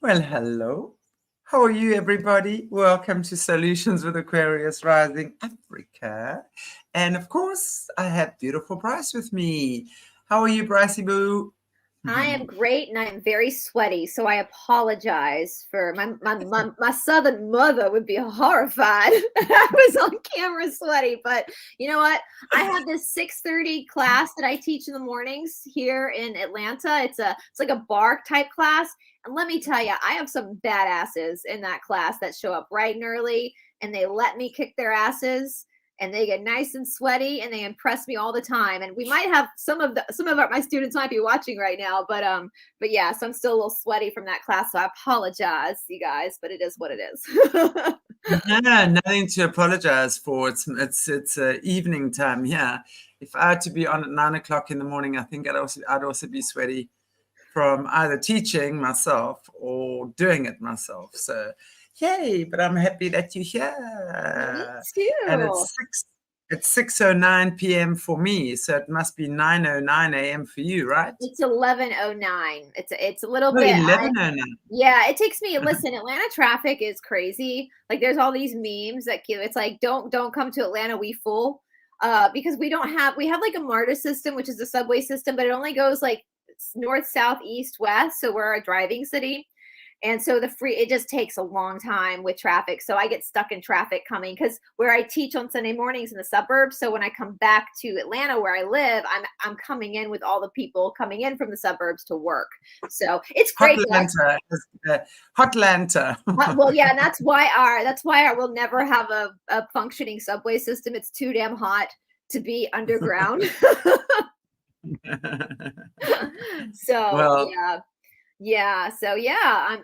Well, hello. How are you, everybody? Welcome to Solutions with Aquarius Rising Africa. And of course, I have beautiful Brice with me. How are you, Bricey Boo? I am great and I am very sweaty, so I apologize for my southern mother would be horrified that I was on camera sweaty. But you know what? I have this 6:30 class that I teach in the mornings here in Atlanta. It's like a bar type class. And let me tell you, I have some badasses in that class that show up bright and early and they let me kick their asses and they get nice and sweaty and they impress me all the time. And we might have my students might be watching right now, but yeah, so I'm still a little sweaty from that class. So I apologize, you guys, but it is what it is. No, nothing to apologize for. It's evening time here. If I had to be on at 9 o'clock in the morning, I think I'd also be sweaty from either teaching myself or doing it myself. So yay, but I'm happy that you're Me here. And too. it's 6:09 p.m. for me, so it must be 9:09 a.m. for you, right? It's 11:09. It's a little Oh, bit. 11:09. Yeah, it takes me. Listen, Atlanta traffic is crazy. Like, there's all these memes that it's like, don't come to Atlanta, we full. Because we have like a MARTA system, which is a subway system, but it only goes like north, south, east, west. So we're a driving city. And so it just takes a long time with traffic. So I get stuck in traffic coming because where I teach on Sunday mornings in the suburbs. So when I come back to Atlanta where I live, I'm coming in with all the people coming in from the suburbs to work. So it's great. Hotlanta. Hotlanta. Well, yeah, and that's why I will never have a functioning subway system. It's too damn hot to be underground. So Well, yeah. Yeah, so yeah,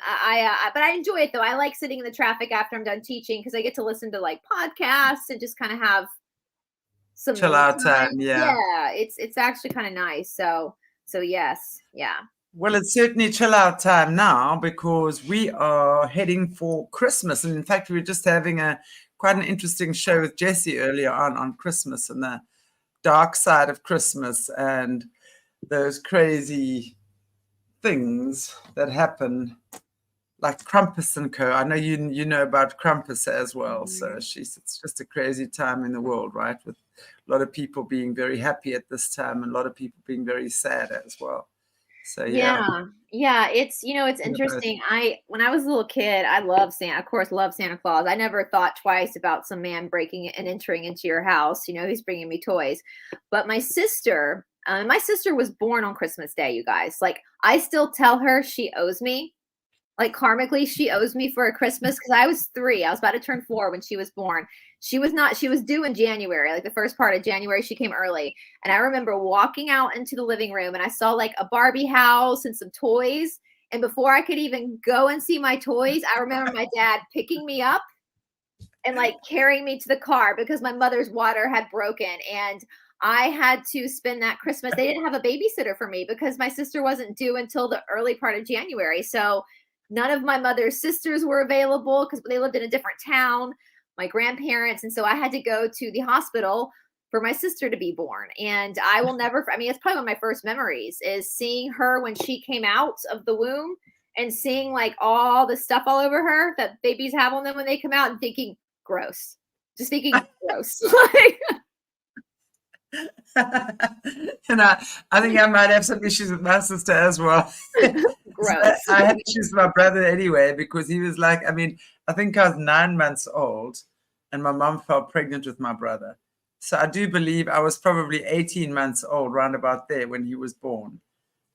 but I enjoy it though. I like sitting in the traffic after I'm done teaching because I get to listen to like podcasts and just kind of have some chill me out time. time, yeah. Yeah, it's actually kind of nice. So yes, yeah. Well, it's certainly chill out time now because we are heading for Christmas. And in fact, we were just having quite an interesting show with Jesse earlier on Christmas and the dark side of Christmas and those crazy things that happen, like Krampus and Co. I know you know about Krampus as well. So Mhm. it's just a crazy time in the world, right? With a lot of people being very happy at this time and a lot of people being very sad as well. So yeah. Yeah. Yeah, it's interesting. When I was a little kid, I loved Santa, of course, loved Santa Claus. I never thought twice about some man breaking and entering into your house. He's bringing me toys. But my sister was born on Christmas Day, you guys. Like, I still tell her she owes me. Like, karmically, she owes me for a Christmas because I was 3. I was about to turn 4 when she was born. She was not, she was due in January, like the first part of January. She came early. And I remember walking out into the living room and I saw like a Barbie house and some toys. And before I could even go and see my toys, I remember my dad picking me up and like carrying me to the car because my mother's water had broken. And I had to spend that Christmas. They didn't have a babysitter for me because my sister wasn't due until the early part of January. So none of my mother's sisters were available because they lived in a different town, my grandparents. And so I had to go to the hospital for my sister to be born. And I will never, I mean, it's probably one of my first memories is seeing her when she came out of the womb and seeing like all the stuff all over her that babies have on them when they come out and thinking, gross. Just thinking gross. Like, And I think I might have some issues with my sister as well. gross. I had issues with my brother anyway because he was like, I mean, I think I was 9 months old and my mom fell pregnant with my brother. So I do believe I was probably 18 months old, round about there when he was born.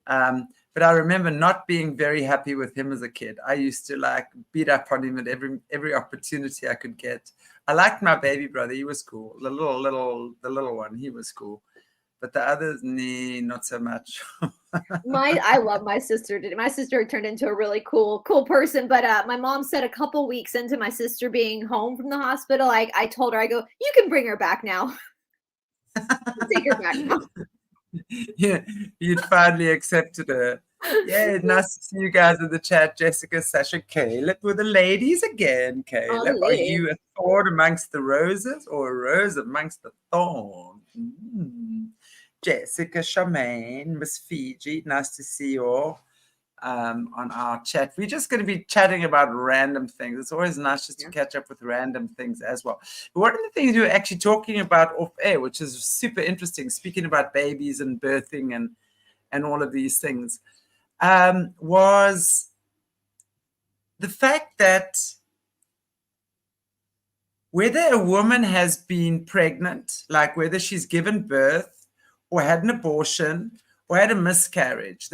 But I remember not being very happy with him as a kid. I used to like beat up on him at every opportunity I could get. I liked my baby brother; he was cool. The little one, he was cool. But the others, nah, not so much. I love my sister. My sister turned into a really cool person. But my mom said a couple weeks into my sister being home from the hospital, I told her, I go, you can bring her back now. Take her back now. Yeah, you'd finally accepted her. Yeah, nice to see you guys in the chat. Jessica, Sasha, Caleb, with the ladies again. All the Caleb, are ladies. you a thorn amongst the roses or a rose amongst the thorns? Jessica, Charmaine, Miss Fiji, nice to see you all. on our chat. We're just going to be chatting about random things. It's always nice just to catch up with random things as well. But one of the things you were actually talking about off air, which is super interesting, speaking about babies and birthing and all of these things, was the fact that whether a woman has been pregnant, like whether she's given birth or had an abortion or had a miscarriage,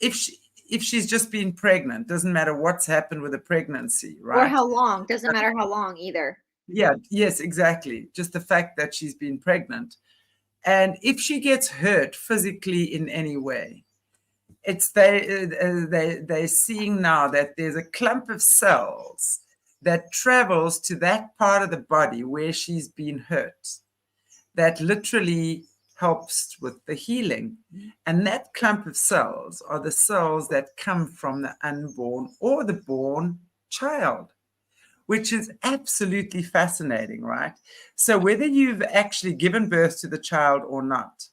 if she's just been pregnant, doesn't matter what's happened with the pregnancy, right? Or how long, doesn't matter how long either. Yeah, yes, exactly. Just the fact that she's been pregnant. And if she gets hurt physically in any way, they're seeing now that there's a clump of cells that travels to that part of the body where she's been hurt, that literally helps with the healing. And that clump of cells are the cells that come from the unborn or the born child, which is absolutely fascinating, right? So whether you've actually given birth to the child or not,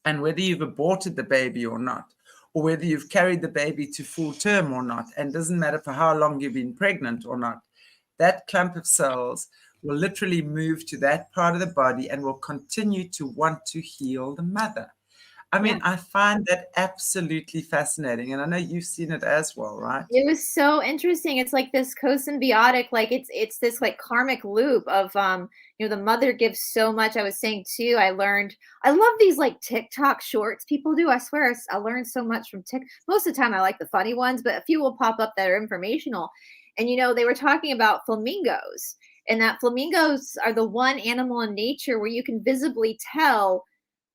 and whether you've aborted the baby or not, or whether you've carried the baby to full term or not, and doesn't matter for how long you've been pregnant or not, that clump of cells will literally move to that part of the body and will continue to want to heal the mother. I mean, I find that absolutely fascinating. And I know you've seen it as well, right? It was so interesting. It's like this co-symbiotic, like it's this like karmic loop of the mother gives so much. I was saying too, I love these like TikTok shorts people do. I swear I learned so much from TikTok. Most of the time I like the funny ones, but a few will pop up that are informational. And they were talking about flamingos, and that flamingos are the one animal in nature where you can visibly tell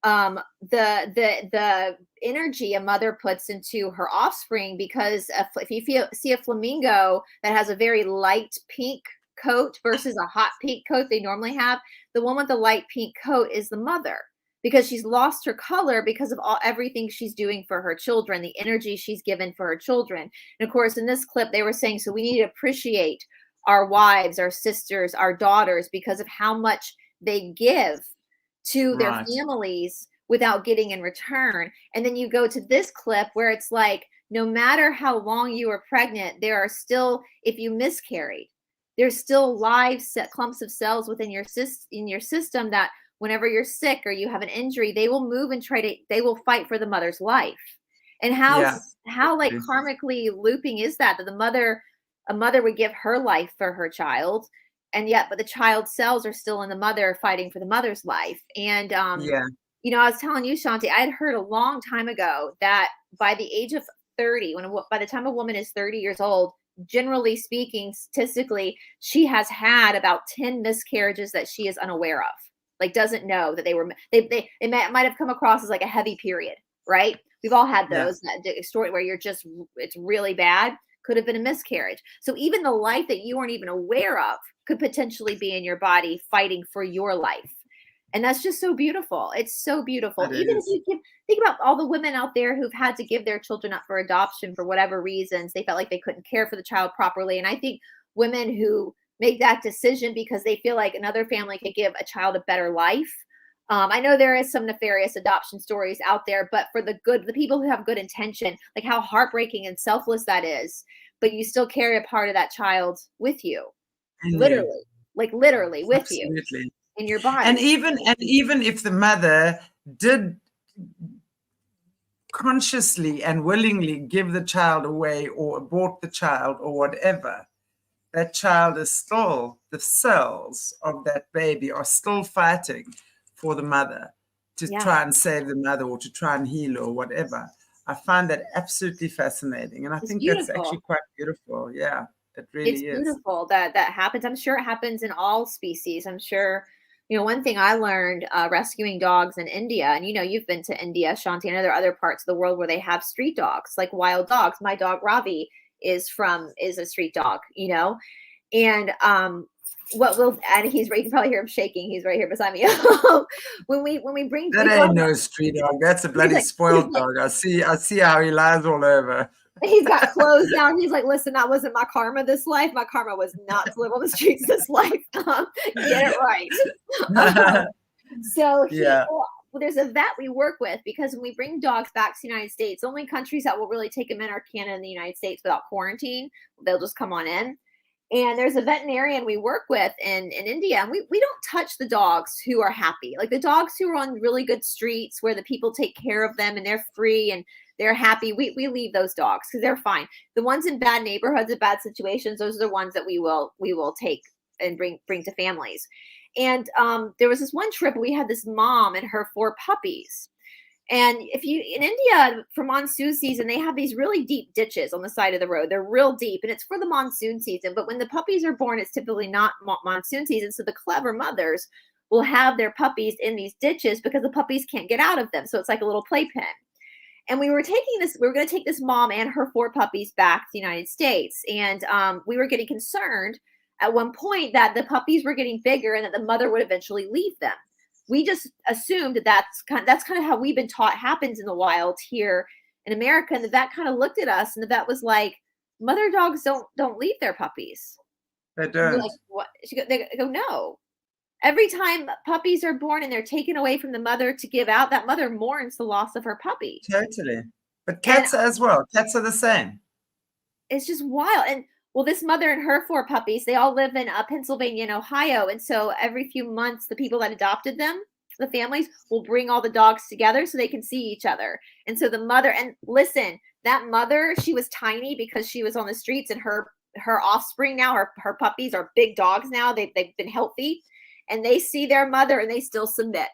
the energy a mother puts into her offspring, because if you see a flamingo that has a very light pink coat versus a hot pink coat they normally have, the one with the light pink coat is the mother, because she's lost her color because of everything she's doing for her children, the energy she's given for her children. And of course, in this clip, they were saying, so we need to appreciate our wives, our sisters, our daughters, because of how much they give to their families without getting in return. And then you go to this clip where it's like, no matter how long you were pregnant, there are still, if you miscarried, there's still live clumps of cells within your system that whenever you're sick or you have an injury, they will move and they will fight for the mother's life. And how like karmically looping is that a mother would give her life for her child, and yet, but the child's cells are still in the mother fighting for the mother's life. And, I was telling you, Chantelle, I had heard a long time ago that by the age of 30, by the time a woman is 30 years old, generally speaking, statistically, she has had about 10 miscarriages that she is unaware of, like doesn't know that it might have come across as like a heavy period, right? We've all had those, that story where it's really bad, could have been a miscarriage. So even the life that you weren't even aware of could potentially be in your body fighting for your life. And that's just so beautiful. It's so beautiful. Even if you think about all the women out there who've had to give their children up for adoption for whatever reasons, they felt like they couldn't care for the child properly. And I think women who make that decision because they feel like another family could give a child a better life. I know there is some nefarious adoption stories out there, but for the people who have good intention, like how heartbreaking and selfless that is, but you still carry a part of that child with you, literally with you in your body. And even if the mother did consciously and willingly give the child away or abort the child or whatever, that child is still, the cells of that baby are still fighting for the mother to try and save the mother or to try and heal or whatever. I find that absolutely fascinating. And I think that's actually quite beautiful. Yeah, it really is. It's beautiful that happens. I'm sure it happens in all species. I'm sure, one thing I learned rescuing dogs in India, and you've been to India, Chantelle, and there are other parts of the world where they have street dogs, like wild dogs. My dog Ravi is a street dog, and and he's right. You can probably hear him shaking. He's right here beside me. when we bring that ain't no street dog. That's a bloody spoiled dog. I see how he lies all over. He's got clothes down. He's like, listen, that wasn't my karma this life. My karma was not to live on the streets this life. Get it right. So there's a vet we work with, because when we bring dogs back to the United States, the only countries that will really take them in are Canada and the United States without quarantine. They'll just come on in. And there's a veterinarian we work with in India, and we don't touch the dogs who are happy. Like the dogs who are on really good streets where the people take care of them and they're free and they're happy, we leave those dogs because they're fine. The ones in bad neighborhoods and bad situations, those are the ones that we will take and bring to families. And there was this one trip we had this mom and her 4 puppies. And if you in India for monsoon season, they have these really deep ditches on the side of the road. They're real deep, and it's for the monsoon season. But when the puppies are born, it's typically not monsoon season. So the clever mothers will have their puppies in these ditches because the puppies can't get out of them. So it's like a little playpen. And we were going to take this mom and her 4 puppies back to the United States. And we were getting concerned at one point that the puppies were getting bigger and that the mother would eventually leave them. We just assumed that's kind of how we've been taught happens in the wild here in America. And the vet kind of looked at us, and the vet was like, "Mother dogs don't leave their puppies." They don't. Like, what? They go, "No." Every time puppies are born and they're taken away from the mother to give out, that mother mourns the loss of her puppy. Totally. But cats are as well. Cats are the same. It's just wild. And well, this mother and her 4 puppies, they all live in Pennsylvania and Ohio. And so every few months, the people that adopted them, the families, will bring all the dogs together so they can see each other. And so the mother, and listen, that mother, she was tiny because she was on the streets, and her offspring now, her puppies are big dogs now. They've been healthy, and they see their mother and they still submit.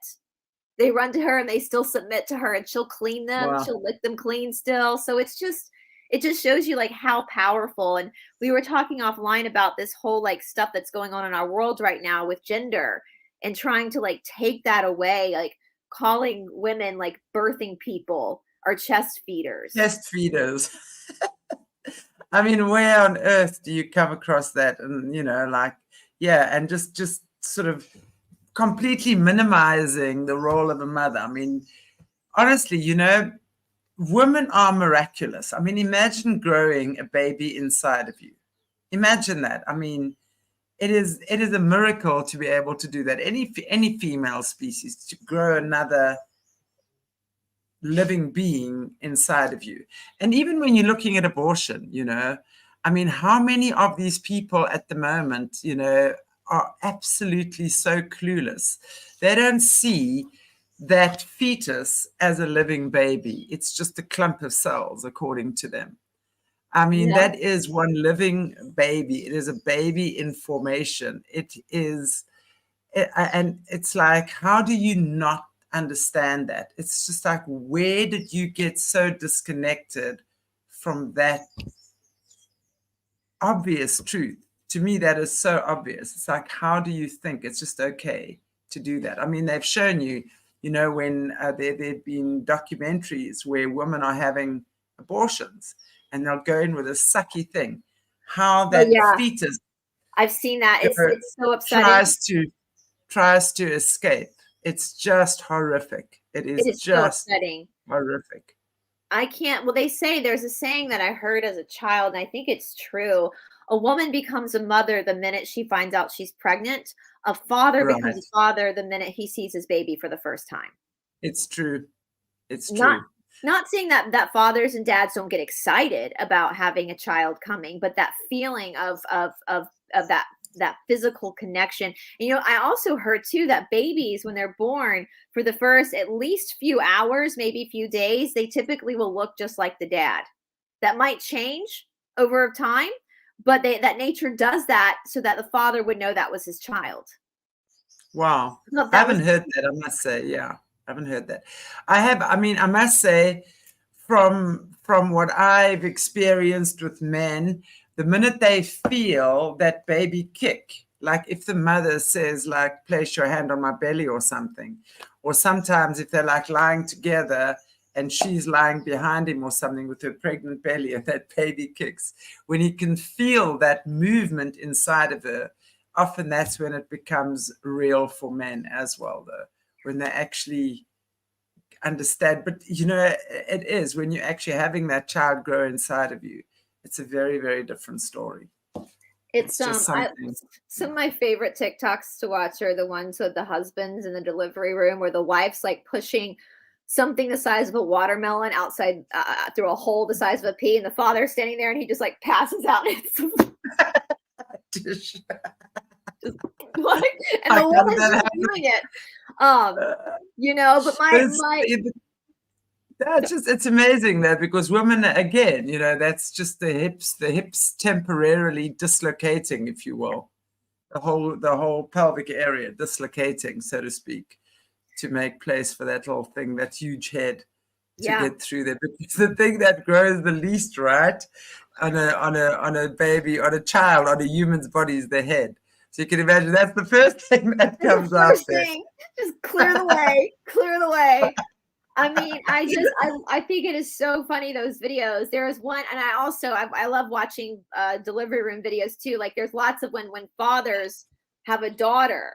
They run to her and they still submit to her, and she'll clean them. Wow. She'll lick them clean still. So it just shows you like how powerful. And we were talking offline about this whole like stuff that's going on in our world right now with gender and trying to like take that away, like calling women like birthing people or chest feeders. Chest feeders. I mean, where on earth do you come across that? And, like, yeah, and just sort of completely minimizing the role of a mother. I mean, honestly, women are miraculous. I mean, imagine growing a baby inside of you. Imagine that. I mean, it is a miracle to be able to do that. Any female species to grow another living being inside of you. And even when you're looking at abortion, I mean, how many of these people at the moment, are absolutely so clueless. They don't see that fetus as a living baby. It's just a clump of cells, according to them. I mean, that is one living baby. It is a baby in formation. And it's like, how do you not understand that? It's just like, where did you get so disconnected from that obvious truth? To me, that is so obvious. It's like, how do you think it's just okay to do that? I mean, they've shown you, when there've been documentaries where women are having abortions and they'll go in with a sucky thing, how that fetus, I've seen that. It's so upsetting. Tries to escape. It's just horrific. It is just so upsetting. Horrific. I can't. Well, they say there's a saying that I heard as a child, and I think it's true. A woman becomes a mother the minute she finds out she's pregnant. A father becomes a father the minute he sees his baby for the first time. It's true. It's true. Not saying that fathers and dads don't get excited about having a child coming, but that feeling of that physical connection. And, I also heard too that babies, when they're born, for the first at least few hours, maybe few days, they typically will look just like the dad. That might change over time, but that nature does that so that the father would know that was his child. Wow. I haven't heard that, I must say. Yeah, I haven't heard that. I must say, from what I've experienced with men, the minute they feel that baby kick, like if the mother says, like, place your hand on my belly or something, or sometimes if they're like lying together and she's lying behind him or something with her pregnant belly and that baby kicks, when he can feel that movement inside of her, often that's when it becomes real for men as well, though, when they actually understand. But, it is when you're actually having that child grow inside of you. It's a very, very different story. It's It's just something. some of my favorite TikToks to watch are the ones with the husbands in the delivery room where the wife's like pushing something the size of a watermelon outside through a hole the size of a pea, and the father's standing there and he just like passes out and it's just like, and I the can't woman's that just happen. doing it. You know, but But my that's just it's amazing that because women again, that's just the hips temporarily dislocating, if you will, the whole pelvic area dislocating, so to speak, to make place for that little thing, that huge head to yeah. get through there. But it's the thing that grows the least, right? On a baby, on a child, on a human's body is the head. So you can imagine that's the first thing that That's comes the out first there. thing. Just clear the way. Clear the way. I mean, I think it is so funny, those videos. There is one, and I love watching delivery room videos too. Like there's lots of when fathers have a daughter,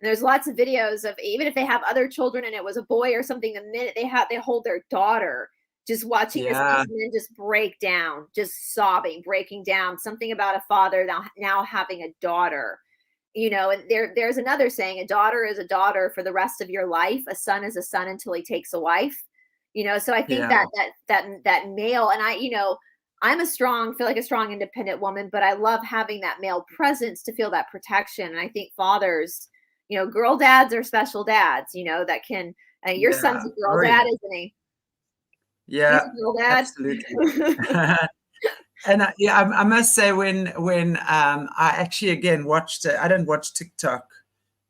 and there's lots of videos of even if they have other children and it was a boy or something, the minute they hold their daughter, just watching these Yeah, men just break down, just sobbing, breaking down. Something about a father now having a daughter, and there's another saying, a daughter is a daughter for the rest of your life, a son is a son until he takes a wife. So I think yeah, that male, and I'm feel like a strong independent woman, but I love having that male presence to feel that protection. And I think fathers, girl dads are special dads, that can your son's yeah. a girl Oh, dad, yeah. isn't he? He's Yeah, a girl dad. absolutely. And yeah, I must say when I actually again watched it, I don't watch TikTok,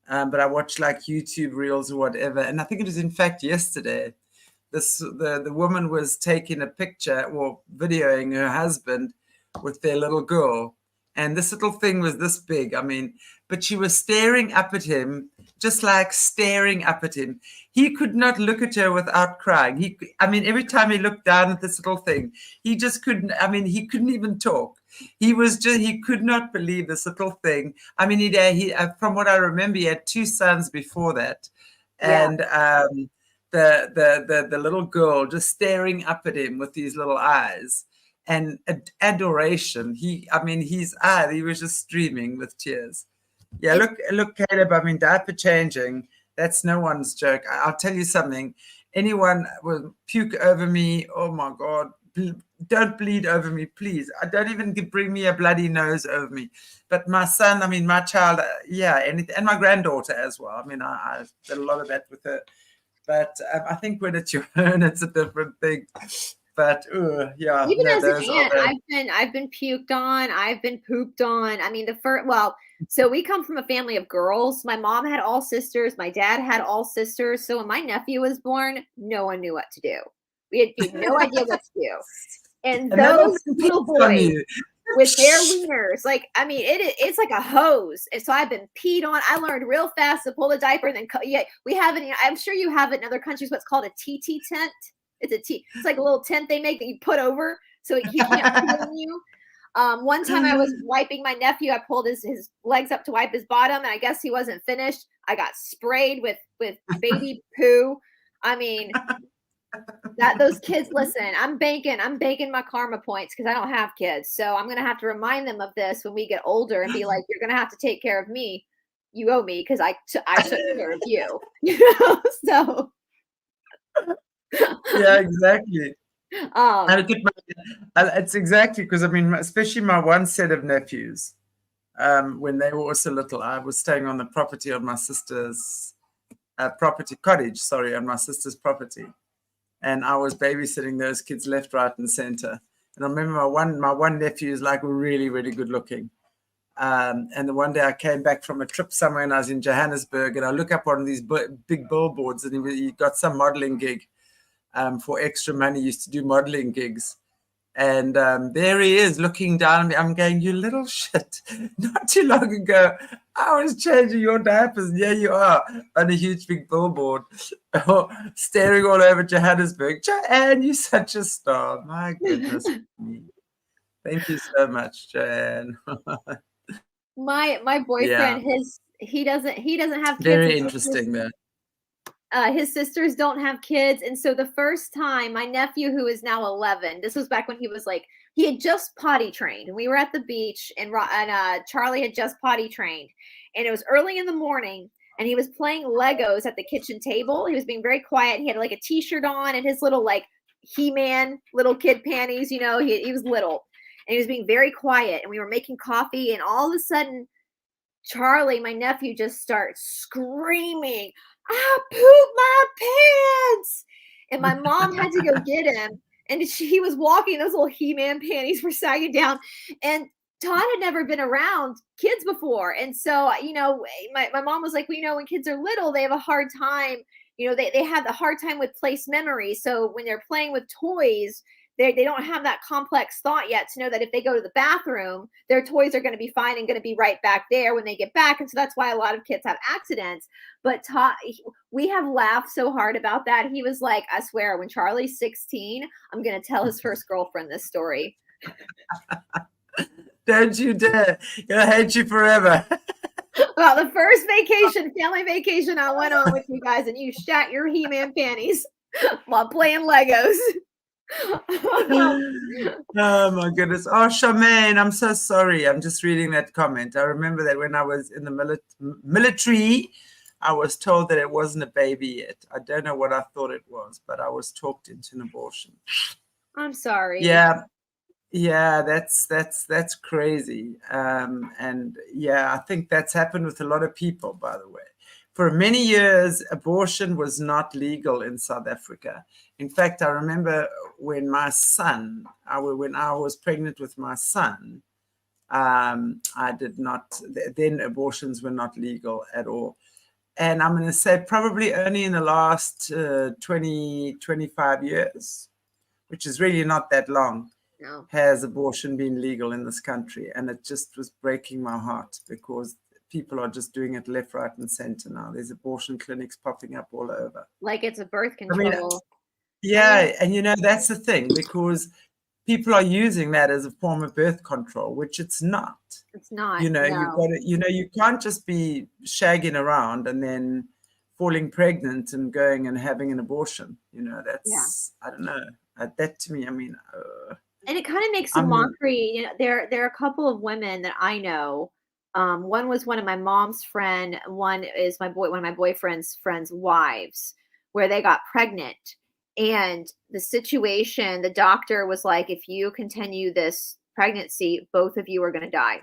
but I watch like YouTube reels or whatever. And I think it was in fact yesterday. The woman was taking a picture or videoing her husband with their little girl, and this little thing was this big. I mean, but she was staring up at him, just like staring up at him. He could not look at her without crying. I mean, every time he looked down at this little thing, he just couldn't. I mean, he couldn't even talk. He could not believe this little thing. I mean, from what I remember, he had two sons before that, Yeah. and the little girl just staring up at him with these little eyes and adoration. I mean, his eye, he was just streaming with tears. Yeah, It's look, Caleb. I mean, diaper changing. That's no one's joke. I'll tell you something. Anyone will puke over me. Oh my God. Don't bleed over me, please. I don't even bring me a bloody nose over me. But my son, I mean, my child, yeah, and my granddaughter as well. I mean, I did a lot of that with her. But I think when it's your own, it's a different thing. But yeah, even no, as an those are aunt, the I've been puked on, I've been pooped on. I mean, so we come from a family of girls. My mom had all sisters, my dad had all sisters. So when my nephew was born, no one knew what to do. We had no idea what to do. And and that those doesn't little piss on boys you. with their wieners, like, I mean, it's like a hose. And so I've been peed on. I learned real fast to pull the diaper, and then yeah, we have it. I'm sure you have it in other countries. What's called a TT tent. It's like a little tent they make that you put over so he can't pee on you. One time I was wiping my nephew. I pulled his legs up to wipe his bottom, and I guess he wasn't finished. I got sprayed with baby poo. I mean, that those kids, listen, I'm banking my karma points because I don't have kids. So I'm gonna have to remind them of this when we get older and be like, you're gonna have to take care of me. You owe me because I took care of you. So Yeah, exactly. um It's exactly because I mean, especially my one set of nephews, when they were also little, I was staying on the property of my sister's cottage, sorry, on my sister's property, and I was babysitting those kids left, right, and center. And I remember my one nephew is like really, really good looking. And the one day I came back from a trip somewhere and I was in Johannesburg, and I look up on these big billboards, and he got some modeling gig for extra money. He used to do modeling gigs. And there he is looking down at me. I'm going, you little shit. Not too long ago, I was changing your diapers. And here you are on a huge big billboard, staring all over Johannesburg. Joanne, you're such a star. My goodness me. Thank you so much, Joanne. my Yeah, boyfriend, he doesn't have kids, and very so interesting there. his sisters don't have kids. And so the first time my nephew, who is now 11, this was back when he he had just potty trained, and we were at the beach, and Charlie had just potty trained, and it was early in the morning, and he was playing Legos at the kitchen table. He was being very quiet. He had like a t-shirt on and his little like He-Man little kid panties. You know, he was little, and he was being very quiet. And we were making coffee, and all of a sudden, Charlie, my nephew, just starts screaming, "I pooped my pants!" And my mom had to go get him. And he was walking, those little He-Man panties were sagging down. And Todd had never been around kids before. And so, you know, my mom was like, well, you know, when kids are little, they have a hard time, you know, they have a hard time with place memory. So when they're playing with toys, they don't have that complex thought yet to know that if they go to the bathroom, their toys are going to be fine and going to be right back there when they get back. And so that's why a lot of kids have accidents. But we have laughed so hard about that. He was like, I swear, when Charlie's 16, I'm going to tell his first girlfriend this story. Don't you dare. He'll hate you forever. Well, the first vacation, family vacation I went on with you guys, and you shat your He-Man panties while playing Legos. Oh my goodness. Oh, Charmaine, I'm so sorry. I'm just reading that comment. I remember that when I was in the military, I was told that it wasn't a baby yet. I don't know what I thought it was, but I was talked into an abortion. I'm sorry. Yeah. Yeah, that's crazy. And yeah, I think that's happened with a lot of people, by the way. For many years, abortion was not legal in South Africa. In fact, I remember when my son, when I was pregnant with my son, I did not, then abortions were not legal at all. And I'm going to say probably only in the last 20, 25 years, which is really not that long. No. Has abortion been legal in this country? And it just was breaking my heart because people are just doing it left, right, and center now. There's abortion clinics popping up all over. Like it's a birth control. I mean, yeah, and you know, that's the thing, because people are using that as a form of birth control, which it's not. It's not. You know, no. you've got to, you know, you can't just be shagging around and then falling pregnant and going and having an abortion. You know, that's, I don't know. That to me, I mean, and it kind of makes a mockery. You know, there are a couple of women that I know. One was one of my mom's friend. One is one of my boyfriend's friends' wives, where they got pregnant. And the situation, the doctor was like, if you continue this pregnancy, both of you are going to die.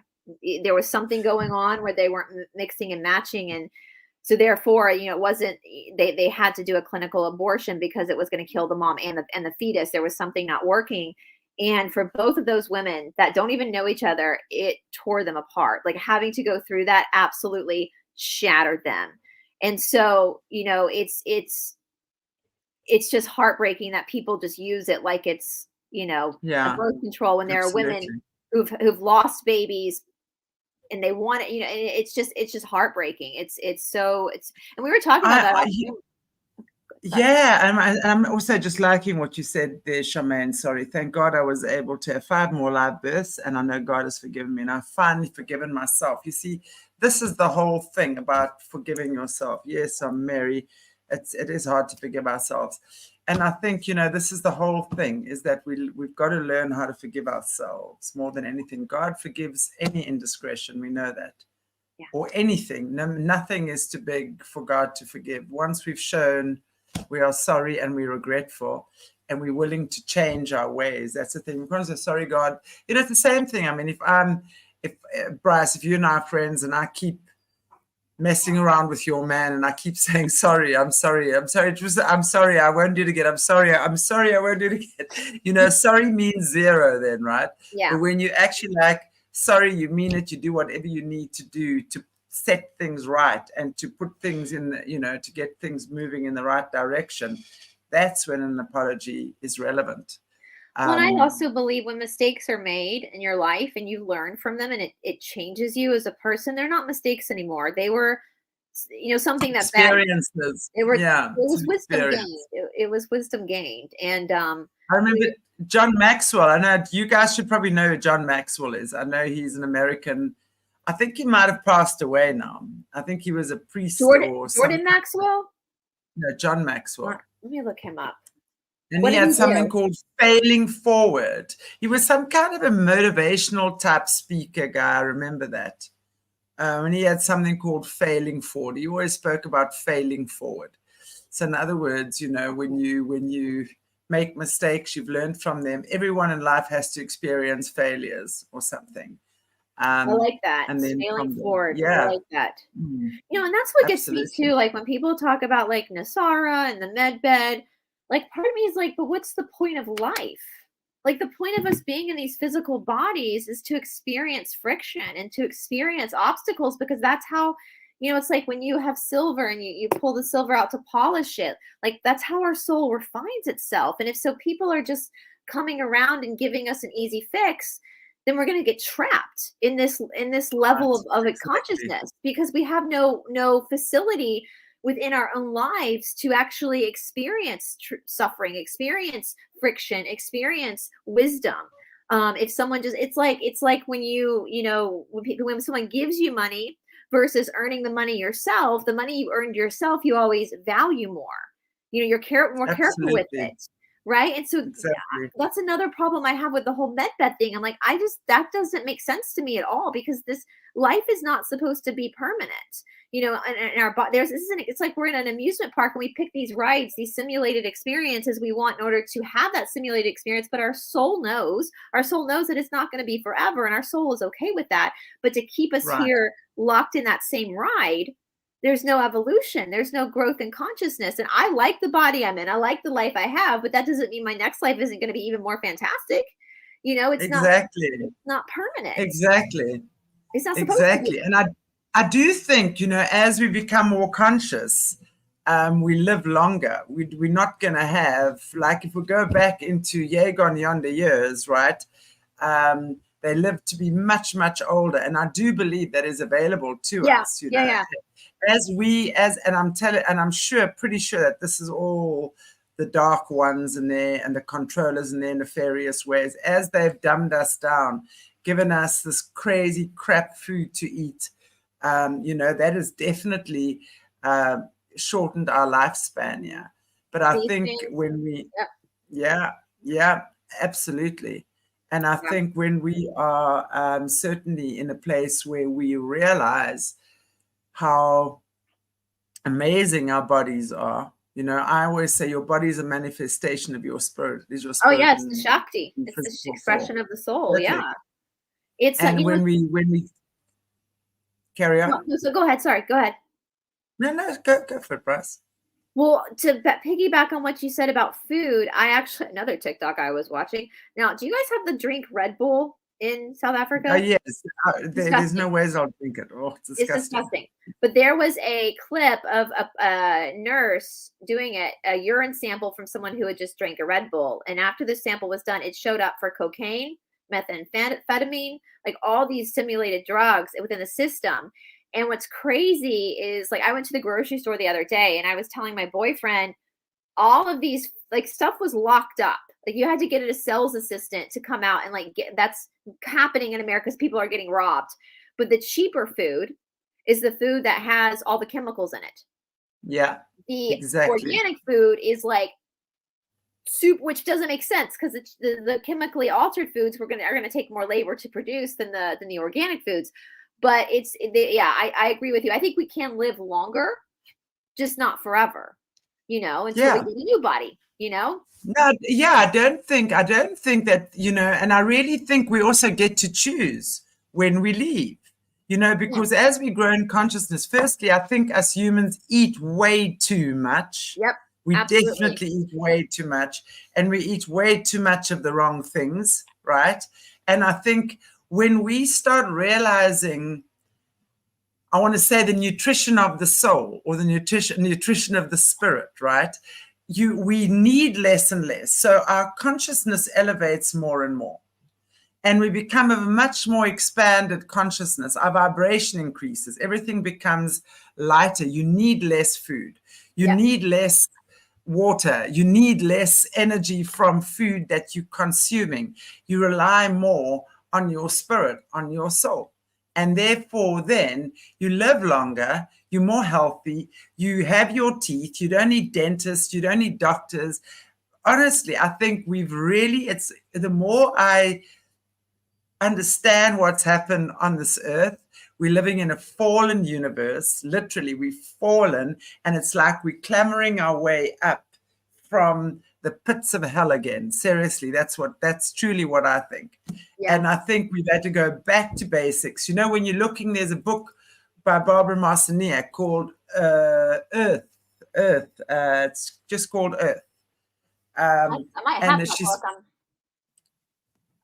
There was something going on where they weren't mixing and matching. And so therefore, you know, it wasn't, they had to do a clinical abortion because it was going to kill the mom and the fetus. There was something not working. And for both of those women that don't even know each other, it tore them apart. Like having to go through that absolutely shattered them. And so, you know, it's just heartbreaking that people just use it like it's, you know, a birth control when there are women who've lost babies and they want it, you know, and it's just heartbreaking. And we were talking about that. Yeah, and I'm also just liking what you said there, Charmaine. Sorry, thank God I was able to have 5 more live births, and I know God has forgiven me, and I've finally forgiven myself. You see, this is the whole thing about forgiving yourself. Yes, I'm Mary. It is hard to forgive ourselves, and I think, you know, this is the whole thing, is that we've got to learn how to forgive ourselves more than anything. God forgives any indiscretion. We know that. Yeah. Or anything. Nothing is too big for God to forgive. Once we've shown we are sorry and we're regretful and we're willing to change our ways. That's the thing. We're say, sorry, God. You know, it's the same thing. I mean, if Brice, if you and I are friends and I keep messing around with your man and I keep saying, sorry, I'm sorry, I'm sorry, I'm sorry, I won't do it again. I'm sorry, I won't do it again. You know, sorry means 0 then, right? Yeah. But when you actually like, sorry, you mean it, you do whatever you need to do to set things right and to put things in, you know, to get things moving in the right direction, that's when an apology is relevant. Well, I also believe when mistakes are made in your life and you learn from them and it changes you as a person, they're not mistakes anymore. They were, you know, something that experiences. It was wisdom gained. It was wisdom gained. And I remember John Maxwell. I know you guys should probably know who John Maxwell is. I know he's an American. I think he might have passed away now. I think he was a priest or something. Jordan Maxwell? No, John Maxwell. Let me look him up. And What he did had he something do? called Failing Forward. He was some kind of a motivational type speaker guy. I remember that. And he had something called Failing Forward. He always spoke about failing forward. So in other words, when you make mistakes, you've learned from them. Everyone in life has to experience failures or something. I like that. And then Failing from there, forward. I yeah, like that. mm, And that's what gets me absolutely. too. Like when people talk about like Nasara and the med bed, like part of me is like, but what's the point of life? Like the point of us being in these physical bodies is to experience friction and to experience obstacles because that's how, it's like when you have silver and you pull the silver out to polish it, like that's how our soul refines itself. And if so, people are just coming around and giving us an easy fix, then we're going to get trapped in this level Right, of exactly. consciousness because we have no facility within our own lives to actually experience suffering, experience friction, experience wisdom. If someone just, it's like when when someone gives you money versus earning the money yourself, the money you earned yourself, you always value more. You're more careful with Absolutely. it, right? And so Exactly. that's another problem I have with the whole med bed thing. I'm like, that doesn't make sense to me at all because this life is not supposed to be permanent. And our body, it's like we're in an amusement park and we pick these rides, these simulated experiences we want in order to have that simulated experience. But our soul knows that it's not going to be forever. And our soul is okay with that. But to keep us Right. here locked in that same ride, there's no evolution, there's no growth in consciousness. And I like the body I'm in, I like the life I have, but that doesn't mean my next life isn't going to be even more fantastic. It's not Exactly. it's not permanent. Exactly. It's not supposed to be. Exactly. And I do think, as we become more conscious, we live longer. We're not going to have, like, if we go back into Yegon yonder years, right? They live to be much, much older. And I do believe that is available to Yeah, us, yeah, yeah. and I'm pretty sure that this is all the dark ones and the controllers and their nefarious ways, as they've dumbed us down, given us this crazy crap food to eat. That has definitely shortened our lifespan. Yeah. But I These think things. when we, Yeah, yeah, yeah, absolutely. And I yeah. think when we are certainly in a place where we realize how amazing our bodies are. I always say your body is a manifestation of your spirit. It is your Oh spirit yeah, it's the in Shakti. It's the physical form. expression of the soul. Yeah. Perfect. It's And when we carry no, on, so go ahead. Sorry, go ahead. no, go for it, Brice. Well, to piggyback on what you said about food, I actually another TikTok I was watching. Now, do you guys have the drink Red Bull in South Oh Africa? yes, there's Disgusting. no ways I'll drink it. Oh, it's It's disgusting. disgusting. But there was a clip of a nurse doing it, a urine sample from someone who had just drank a Red Bull. And after the sample was done, it showed up for cocaine, methamphetamine, like all these simulated drugs within the system. And what's crazy is like I went to the grocery store the other day and I was telling my boyfriend all of these like stuff was locked up. Like you had to get a sales assistant to come out and like that's happening in America because people are getting robbed. But the cheaper food is the food that has all the chemicals in it. Yeah, The exactly. organic food is like soup, which doesn't make sense because the chemically altered foods are gonna take more labor to produce than the organic foods. But yeah, I agree with you. I think we can live longer, just not forever, until we Yeah. get a new body, No, yeah, I don't think that, and I really think we also get to choose when we leave, Yeah. because as we grow in consciousness, firstly, I think us humans eat way too much. Yep. We Absolutely. definitely eat way too much, and we eat way too much of the wrong things, right? And I think when we start realizing, I want to say, the nutrition of the soul or the nutrition of the spirit, right? We need less and less. So our consciousness elevates more and more. And we become a much more expanded consciousness. Our vibration increases. Everything becomes lighter. You need less food. You Yep. need less water. You need less energy from food that you're consuming. You rely more on your spirit, on your soul. And therefore, then you live longer, you're more healthy, you have your teeth, you don't need dentists, you don't need doctors. honestly, I think we've really, it's the more I understand what's happened on this earth. We're living in a fallen universe. Literally, we've fallen, and it's like we're clambering our way up from the pits of hell again. Seriously, that's truly what I think. Yeah. And I think we've had to go back to basics. You know, when you're looking, there's a book by Barbara Marciniak called Earth. It's just called Earth. I might have that She's book.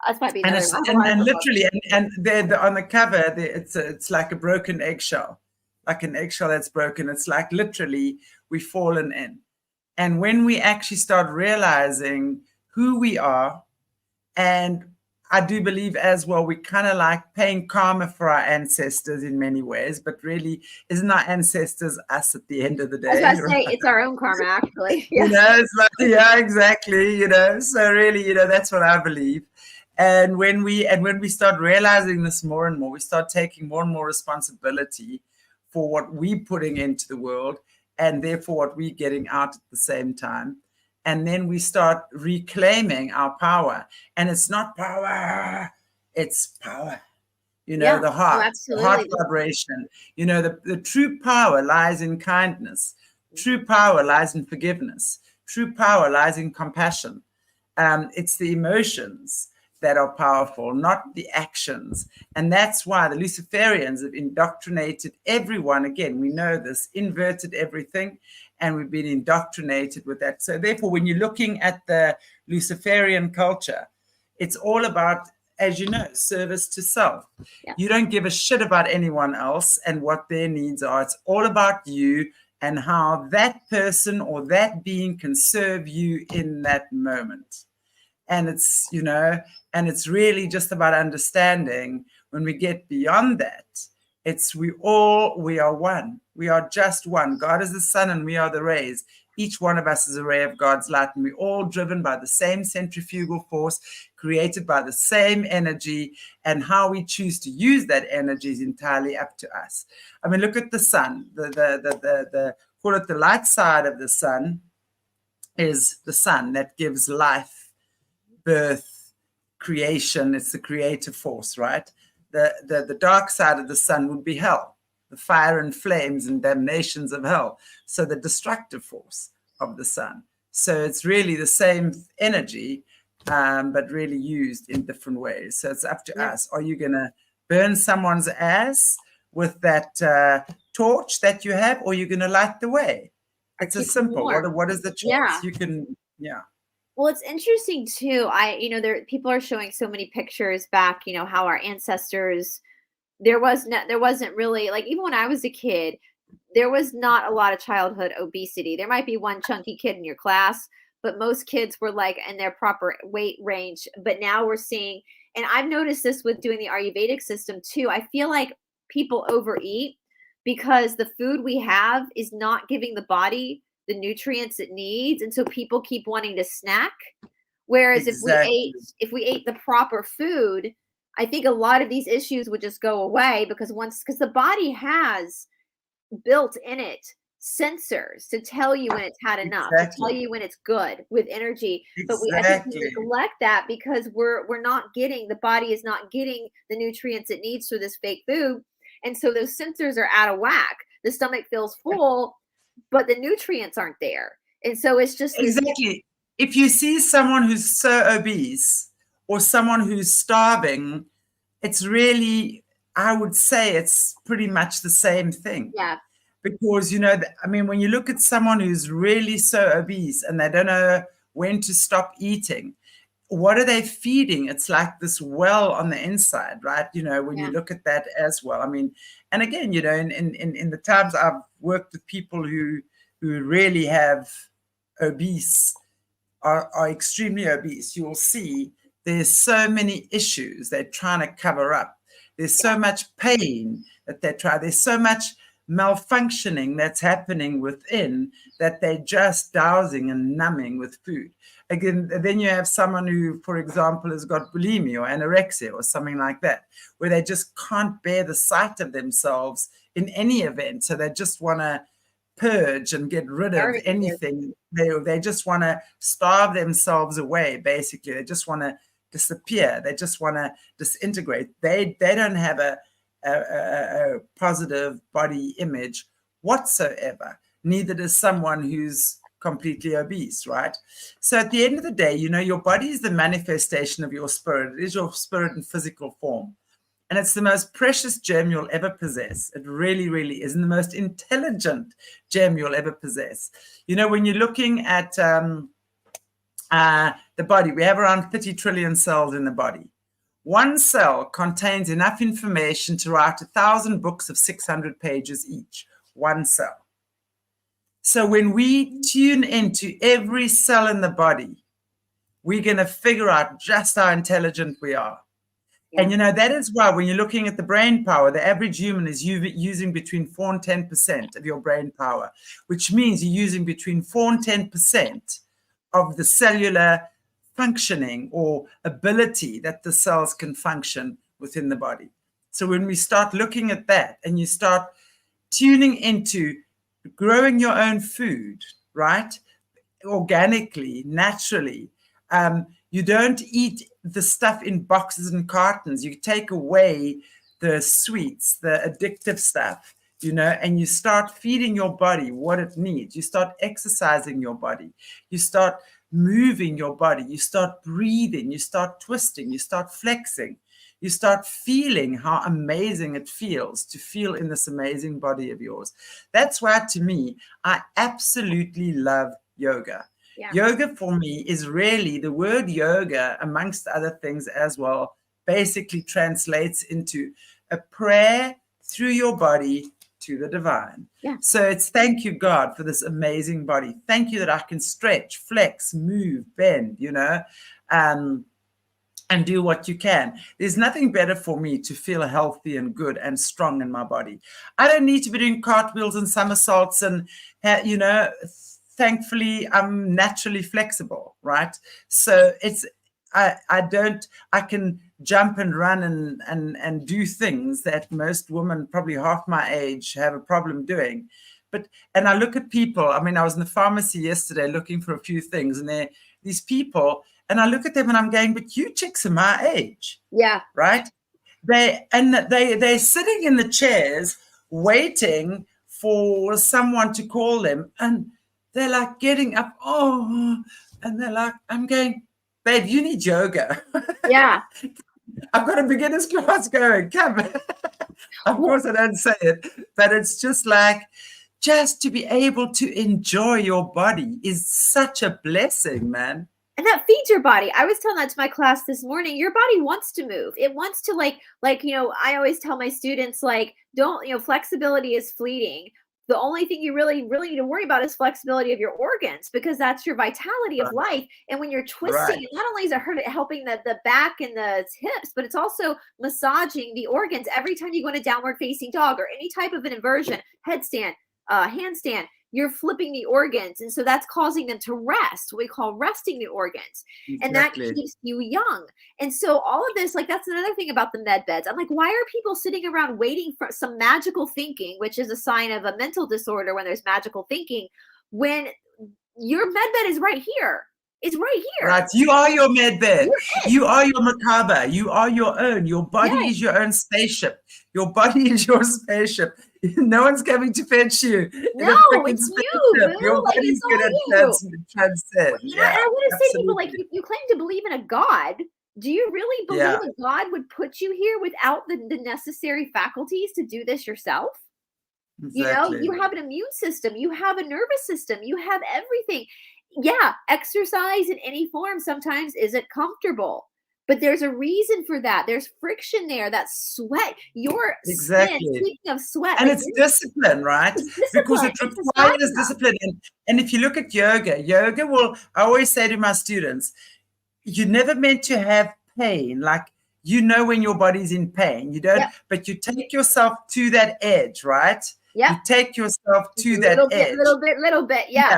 This might be and another. it's and literally and there on the cover it's like a broken eggshell, like an eggshell that's broken. It's like literally we've fallen in, and when we actually start realizing who we are, and I do believe as well, we kind of like paying karma for our ancestors in many ways, but really, isn't our ancestors us at the end of the day? I was about to say, it's our own karma, actually. Yeah. You know, it's like, yeah, exactly. You know, so really, you know, that's what I believe. And when we start realizing this more and more, we start taking more and more responsibility for what we're putting into the world, and therefore what we're getting out at the same time. And then we start reclaiming our power. And it's not power, it's power. You know, the heart vibration. You know, the true power lies in kindness. True power lies in forgiveness. True power lies in compassion. It's the emotions that are powerful, not the actions. And that's why the Luciferians have indoctrinated everyone. Again, we know this, inverted everything, and we've been indoctrinated with that. So therefore, when you're looking at the Luciferian culture, it's all about, as you know, service to self. Yeah. You don't give a shit about anyone else and what their needs are. It's all about you and how that person or that being can serve you in that moment. And it's, you know, and it's really just about understanding when we get beyond that, it's we are one. We are just one. God is the sun and we are the rays. Each one of us is a ray of God's light, and we're all driven by the same centrifugal force, created by the same energy, and how we choose to use that energy is entirely up to us. I mean, look at the sun. The call it the light side of the sun is the sun that gives life, birth, creation. It's the creative force, right? The dark side of the sun would be hell, the fire and flames and damnations of hell. So the destructive force of the sun. So it's really the same energy, but really used in different ways. So it's up to us. Are you going to burn someone's ass with that torch that you have, or are you going to light the way? It's a simple. What is the choice? Yeah. You can, yeah. Well, it's interesting too. People are showing so many pictures back, you know, how our ancestors, there wasn't really, like, even when I was a kid, there was not a lot of childhood obesity. There might be one chunky kid in your class, but most kids were like in their proper weight range. But now we're seeing, and I've noticed this with doing the Ayurvedic system too. I feel like people overeat because the food we have is not giving the body the nutrients it needs, and so people keep wanting to snack. Whereas exactly. if we ate the proper food, I think a lot of these issues would just go away, because the body has built in it sensors to tell you when it's had enough, to tell you when it's good with energy. But I think we neglect that because we're not getting, the body is not getting the nutrients it needs through this fake food, and so those sensors are out of whack. The stomach feels full, but the nutrients aren't there. And so it's just exactly. If you see someone who's so obese or someone who's starving, it's really, I would say it's pretty much the same thing. Yeah. Because, you know, I mean, when you look at someone who's really so obese and they don't know when to stop eating, what are they feeding? It's like this well on the inside, right? You know, when you look at that as well. I mean, and again, you know, in the times I've worked with people who really have obese, are extremely obese, you'll see there's so many issues they're trying to cover up. There's so much pain that there's so much malfunctioning that's happening within that they're just dousing and numbing with food. Again, then you have someone who, for example, has got bulimia or anorexia or something like that, where they just can't bear the sight of themselves in any event. So they just want to purge and get rid of Narrative. anything. They just want to starve themselves away, basically. They just want to disappear. They just want to disintegrate. They don't have a positive body image whatsoever. Neither does someone who's completely obese, right? So at the end of the day, you know, your body is the manifestation of your spirit. It is your spirit in physical form. And it's the most precious gem you'll ever possess. It really, really is. And the most intelligent gem you'll ever possess. You know, when you're looking at the body, we have around 30 trillion cells in the body. One cell contains enough information to write 1,000 books of 600 pages each. One cell. So when we tune into every cell in the body, we're going to figure out just how intelligent we are. Yeah. And, you know, that is why when you're looking at the brain power, the average human is using between 4 and 10% of your brain power, which means you're using between 4 and 10% of the cellular functioning or ability that the cells can function within the body. So when we start looking at that and you start tuning into growing your own food, right? Organically, naturally. You don't eat the stuff in boxes and cartons. You take away the sweets, the addictive stuff, you know, and you start feeding your body what it needs. You start exercising your body. You start moving your body. You start breathing. You start twisting. You start flexing. You start feeling how amazing it feels to feel in this amazing body of yours. That's why, to me, I absolutely love yoga. Yeah. Yoga for me is really, the word yoga, amongst other things as well, basically translates into a prayer through your body to the divine. Yeah. So it's thank you, God, for this amazing body. Thank you that I can stretch, flex, move, bend, you know, and do what you can. There's nothing better for me to feel healthy and good and strong in my body. I don't need to be doing cartwheels and somersaults and, you know, thankfully I'm naturally flexible, right? So it's, I can jump and run and do things that most women probably half my age have a problem doing. And I look at people, I mean, I was in the pharmacy yesterday looking for a few things, and these people, and I look at them and I'm going, but you chicks are my age. Yeah. Right? They're sitting in the chairs waiting for someone to call them, and they're like getting up, and they're like, I'm going, babe, you need yoga. Yeah. I've got a beginner's class going, come. Of course I don't say it, but it's just like, just to be able to enjoy your body is such a blessing, man. And that feeds your body. I was telling that to my class this morning. Your body wants to move. It wants to like, you know, I always tell my students, like, don't, you know, flexibility is fleeting. The only thing you really need to worry about is flexibility of your organs, because that's your vitality of life. And when you're twisting, not only is it helping the back and the hips, but it's also massaging the organs. Every time you go in a downward facing dog or any type of an inversion, headstand, handstand, you're flipping the organs. And so that's causing them to rest. We call resting the organs. Exactly. And that keeps you young. And so all of this, like, that's another thing about the med beds. I'm like, why are people sitting around waiting for some magical thinking, which is a sign of a mental disorder when there's magical thinking, when your med bed is right here? It's right here. Right. You are your med bed. You are your Merkaba. You are your own. Your body is your own spaceship. Your body is your spaceship. No one's coming to fetch you. No, it's you, boo. Your body's going to transcend. Yeah, and I want to say to people, like, you claim to believe in a God. Do you really believe a God would put you here without the necessary faculties to do this yourself? Exactly. You know, you have an immune system. You have a nervous system. You have everything. Yeah, exercise in any form sometimes isn't comfortable, but there's a reason for that. There's friction there. That sweat, your skin, speaking of sweat. And it's discipline, right? Because it requires discipline. And if you look at yoga will, I always say to my students, you're never meant to have pain. Like, you know, when your body's in pain, you don't, but you take yourself to that edge, right? Yeah. You take yourself to that edge. Little bit. Yeah.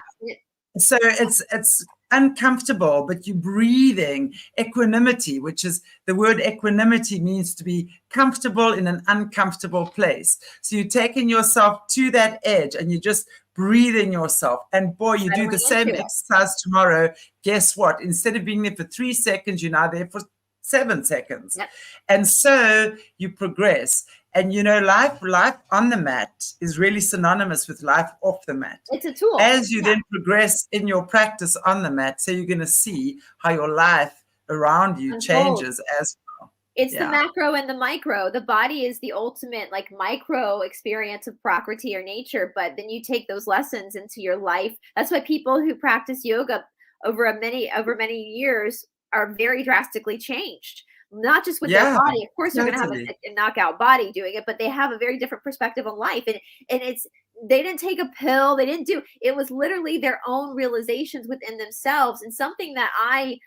So it's uncomfortable, but you're breathing equanimity, which is the word equanimity means to be comfortable in an uncomfortable place. So you're taking yourself to that edge and you're just breathing yourself. And boy, you do the Settling same into it. exercise tomorrow. Guess what? Instead of being there for 3 seconds, you're now there for 7 seconds. Yep. And so you progress. And you know, life on the mat is really synonymous with life off the mat. It's a tool. As you then progress in your practice on the mat, so you're going to see how your life around you changes as well. It's the macro and the micro. The body is the ultimate like micro experience of Prakriti or nature, but then you take those lessons into your life. That's why people who practice yoga over many years are very drastically changed. Not just with their body. Of course, they're going to have a knockout body doing it, but they have a very different perspective on life. And it's, they didn't take a pill. They didn't do, it was literally their own realizations within themselves. And something that I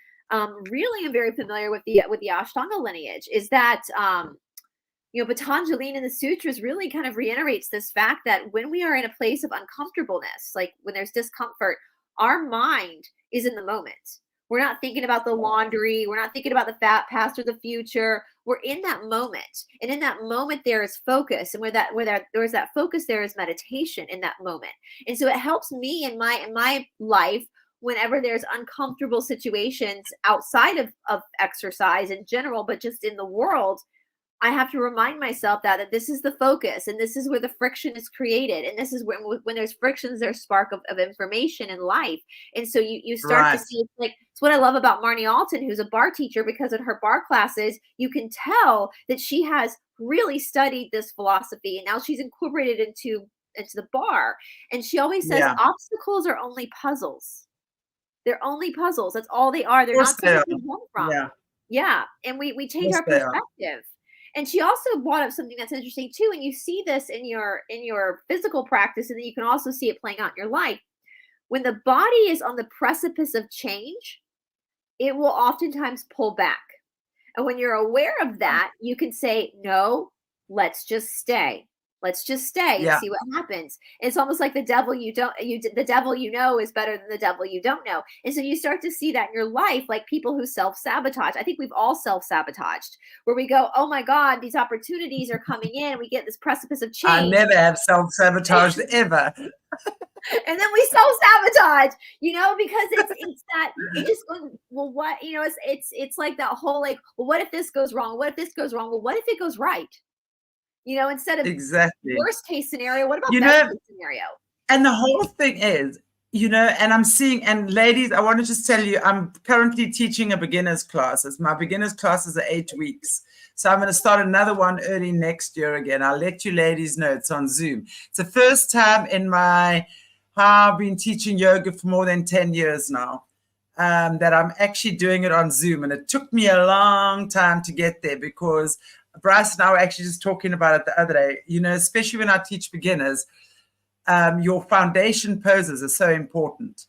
really am very familiar with the Ashtanga lineage is that, you know, Patanjali in the sutras really kind of reiterates this fact that when we are in a place of uncomfortableness, like when there's discomfort, our mind is in the moment. We're not thinking about the laundry. We're not thinking about the past or the future. We're in that moment. And in that moment, there is focus. And where there is that focus, there is meditation in that moment. And so it helps me in my life whenever there's uncomfortable situations outside of exercise in general, but just in the world. I have to remind myself that this is the focus and this is where the friction is created. And this is when there's frictions, there's spark of information in life. And so you start to see, it's what I love about Marnie Alton, who's a bar teacher, because in her bar classes, you can tell that she has really studied this philosophy and now she's incorporated into the bar. And she always says obstacles are only puzzles. They're only puzzles. That's all they are. They're not something to run from. Yeah. And we change our perspective. And she also brought up something that's interesting too. And you see this in your physical practice, and then you can also see it playing out in your life. When the body is on the precipice of change, it will oftentimes pull back. And when you're aware of that, you can say, no, let's just stay. Let's just stay and see what happens. It's almost like the devil the devil you know is better than the devil you don't know. And so you start to see that in your life, like people who self-sabotage. I think we've all self-sabotaged, where we go, oh my God, these opportunities are coming in, and we get this precipice of change. I never have self-sabotaged ever. And then we self-sabotage, you know, because it's that it just goes, well, what, you know, it's like that whole like, well, what if this goes wrong? What if this goes wrong? Well, what if it goes right? You know, instead of worst case scenario, what about best case scenario? And the whole thing is, you know, and I'm seeing, and ladies, I want to just tell you, I'm currently teaching a beginner's classes. My beginner's classes are 8 weeks. So I'm going to start another one early next year again. I'll let you ladies know. It's on Zoom. It's the first time in I've been teaching yoga for more than 10 years now, that I'm actually doing it on Zoom. And it took me a long time to get there, because Brice and I were actually just talking about it the other day, you know, especially when I teach beginners, your foundation poses are so important.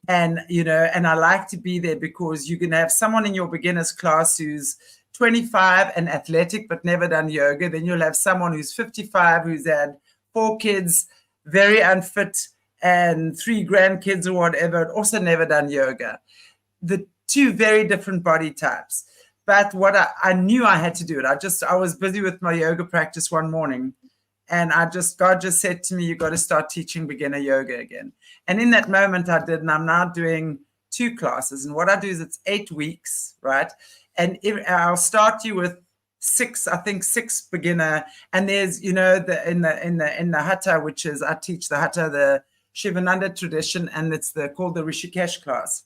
And, you know, and I like to be there because you can have someone in your beginner's class who's 25 and athletic, but never done yoga. Then you'll have someone who's 55, who's had 4 kids, very unfit, and 3 grandkids or whatever, also never done yoga. The 2 very different body types. But what I knew I had to do it. I was busy with my yoga practice one morning, and God just said to me, you got to start teaching beginner yoga again. And in that moment I did, and I'm now doing 2 classes. And what I do is it's 8 weeks, right? And I'll start you with 6 beginner. And there's, you know, in the Hatha, which is, I teach the Hatha, the Shivananda tradition, and it's called the Rishikesh class.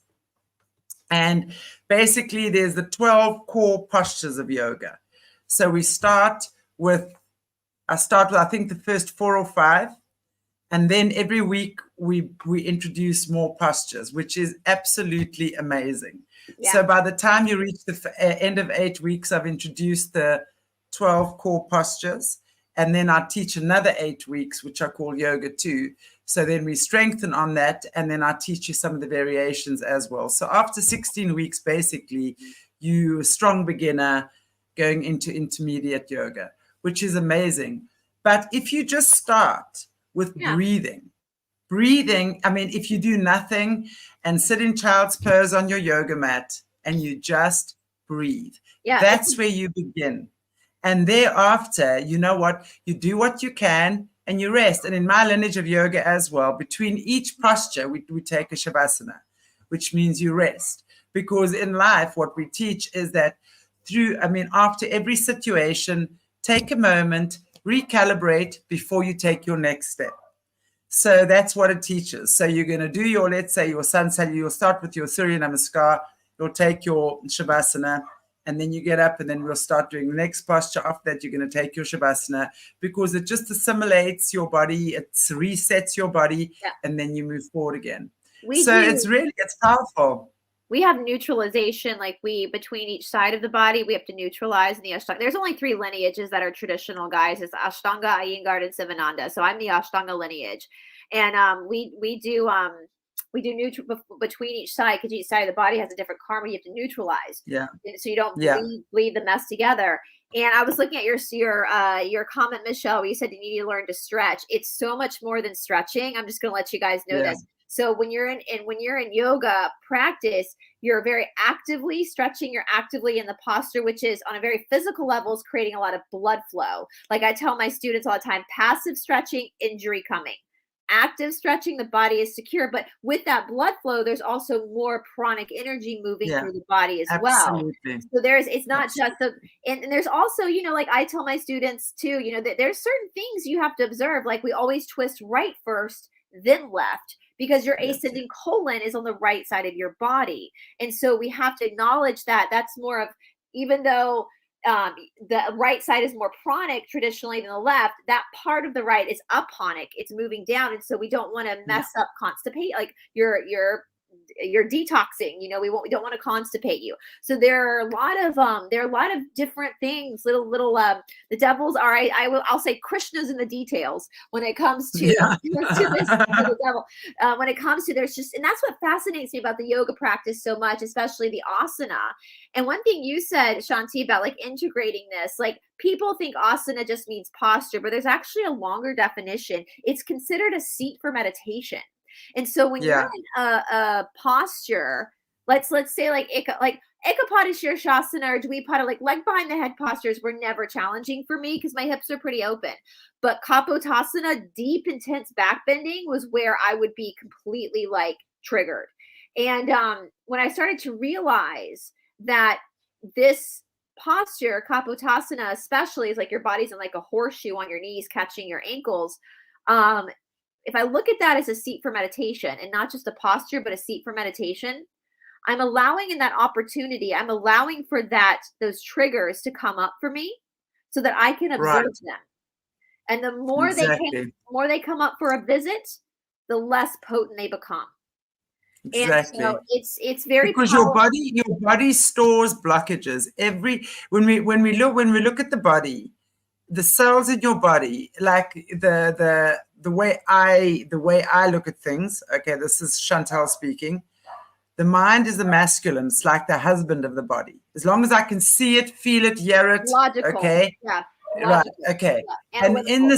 And basically there's the 12 core postures of yoga. So I start with, I think the first 4 or 5, and then every week we introduce more postures, which is absolutely amazing. Yeah. So by the time you reach the end of 8 weeks, I've introduced the 12 core postures, and then I teach another 8 weeks, which I call Yoga 2. So then we strengthen on that, and then I teach you some of the variations as well. So after 16 weeks, basically, you're a strong beginner going into intermediate yoga, which is amazing. But if you just start with breathing, I mean, if you do nothing and sit in child's pose on your yoga mat and you just breathe, that's where you begin. And thereafter, you know what? You do what you can. and you rest. And in my lineage of yoga as well, between each posture, we take a shavasana, which means you rest. Because in life, what we teach is that after every situation, take a moment, recalibrate before you take your next step. So that's what it teaches. So you're going to do your, let's say your Sansali, you'll start with your Surya Namaskar, you'll take your Shavasana, and then you get up, and then we'll start doing the next posture. After that, you're going to take your Shavasana, because it just assimilates your body, it resets your body, and then you move forward again. It's powerful. We have neutralization, like between each side of the body, we have to neutralize in the Ashtanga. There's only 3 lineages that are traditional, guys. It's Ashtanga, Iyengar, and Sivananda. So I'm the Ashtanga lineage. And we do neutral between each side, because each side of the body has a different karma you have to neutralize. Yeah. So you don't bleed the mess together. And I was looking at your comment, Michelle, where you said you need to learn to stretch. It's so much more than stretching. I'm just going to let you guys know this. So when you're in yoga practice, you're very actively stretching. You're actively in the posture, which is on a very physical level, is creating a lot of blood flow. Like I tell my students all the time, passive stretching, injury coming. Active stretching, the body is secure. But with that blood flow, there's also more pranic energy moving through the body as well. So it's not just and there's also, like I tell my students too, that there's certain things you have to observe. Like we always twist right first, then left, because your ascending colon is on the right side of your body. And so we have to acknowledge that that's more of, even though the right side is more pranic traditionally than the left, that part of the right is aponic. It's moving down. And so we don't want to mess up, constipate, like you're detoxing, we don't want to constipate you. So there are a lot of different things, little the devils are, I'll say Krishna's in the details when it comes to, to the devil. When it comes to, there's just, and that's what fascinates me about the yoga practice so much, especially the asana. And one thing you said, Chantelle, about like integrating this, like people think asana just means posture, but there's actually a longer definition. It's considered a seat for meditation. And so when you're in a posture, let's say like Ekapada Shirshasana or Dvipada, like leg behind the head postures were never challenging for me because my hips are pretty open. But Kapotasana, deep, intense back bending, was where I would be completely like triggered. And when I started to realize that this posture, Kapotasana especially, is like your body's in like a horseshoe on your knees catching your ankles. If I look at that as a seat for meditation and not just a posture, but a seat for meditation, I'm allowing in that opportunity, I'm allowing for those triggers to come up for me so that I can observe them. And the more they come up for a visit, the less potent they become. Exactly. And so it's very because powerful. your body stores blockages. When we look at the body, the cells in your body, like the way I look at things. Okay, this is Chantelle speaking. The mind is the masculine. It's like the husband of the body. As long as I can see it, feel it, hear it. Logical. Okay. Yeah. Right. Okay. Yeah. And in the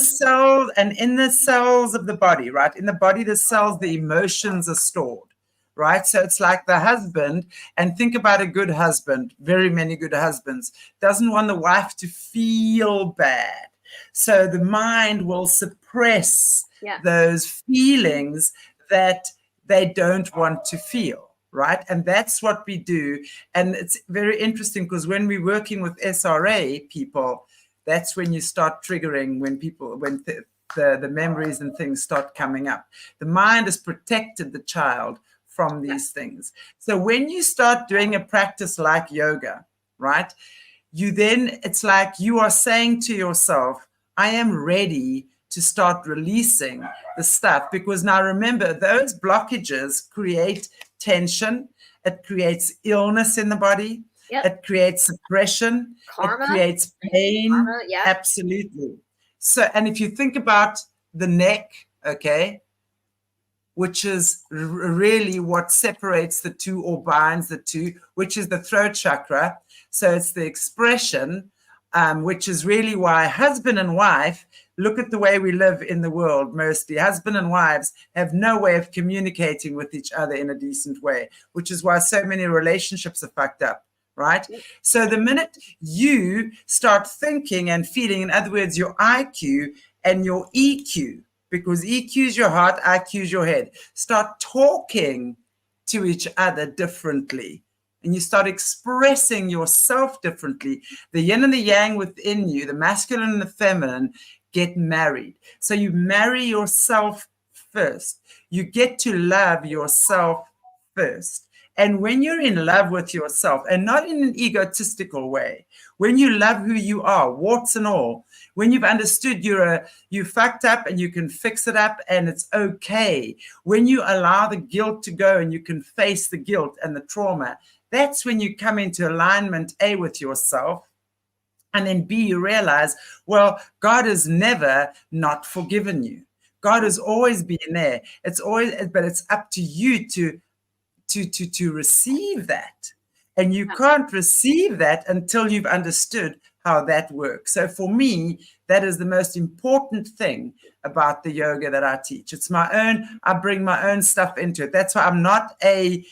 cells of the body, right? In the body, the cells, the emotions are stored. Right. So it's like the husband, and think about a good husband, very many good husbands, doesn't want the wife to feel bad. So the mind will suppress those feelings that they don't want to feel. Right. And that's what we do. And it's very interesting because when we're working with SRA people, that's when you start triggering, when the memories and things start coming up. The mind has protected the child from these things. So when you start doing a practice like yoga, right, it's like you are saying to yourself, I am ready to start releasing the stuff. Because now remember, those blockages create tension. It creates illness in the body. Yep. It creates suppression. Karma. It creates pain. Karma, yeah. Absolutely. So, and if you think about the neck, okay, which is really what separates the two or binds the two, which is the throat chakra. So it's the expression, which is really why husband and wife, look at the way we live in the world mostly. Husband and wives have no way of communicating with each other in a decent way, which is why so many relationships are fucked up. Right? So the minute you start thinking and feeling, in other words, your IQ and your EQ, because EQ is your heart, IQ is your head, start talking to each other differently. And you start expressing yourself differently. The yin and the yang within you, the masculine and the feminine, get married. So you marry yourself first. You get to love yourself first. And when you're in love with yourself, and not in an egotistical way, when you love who you are, warts and all, when you've understood you fucked up and you can fix it up and it's okay, when you allow the guilt to go and you can face the guilt and the trauma, that's when you come into alignment, A, with yourself, and then B, you realize, well, God has never not forgiven you. God has always been there. It's always, but it's up to you to receive that. And you can't receive that until you've understood how that works. So for me, that is the most important thing about the yoga that I teach. It's my own, I bring my own stuff into it. That's why I'm not a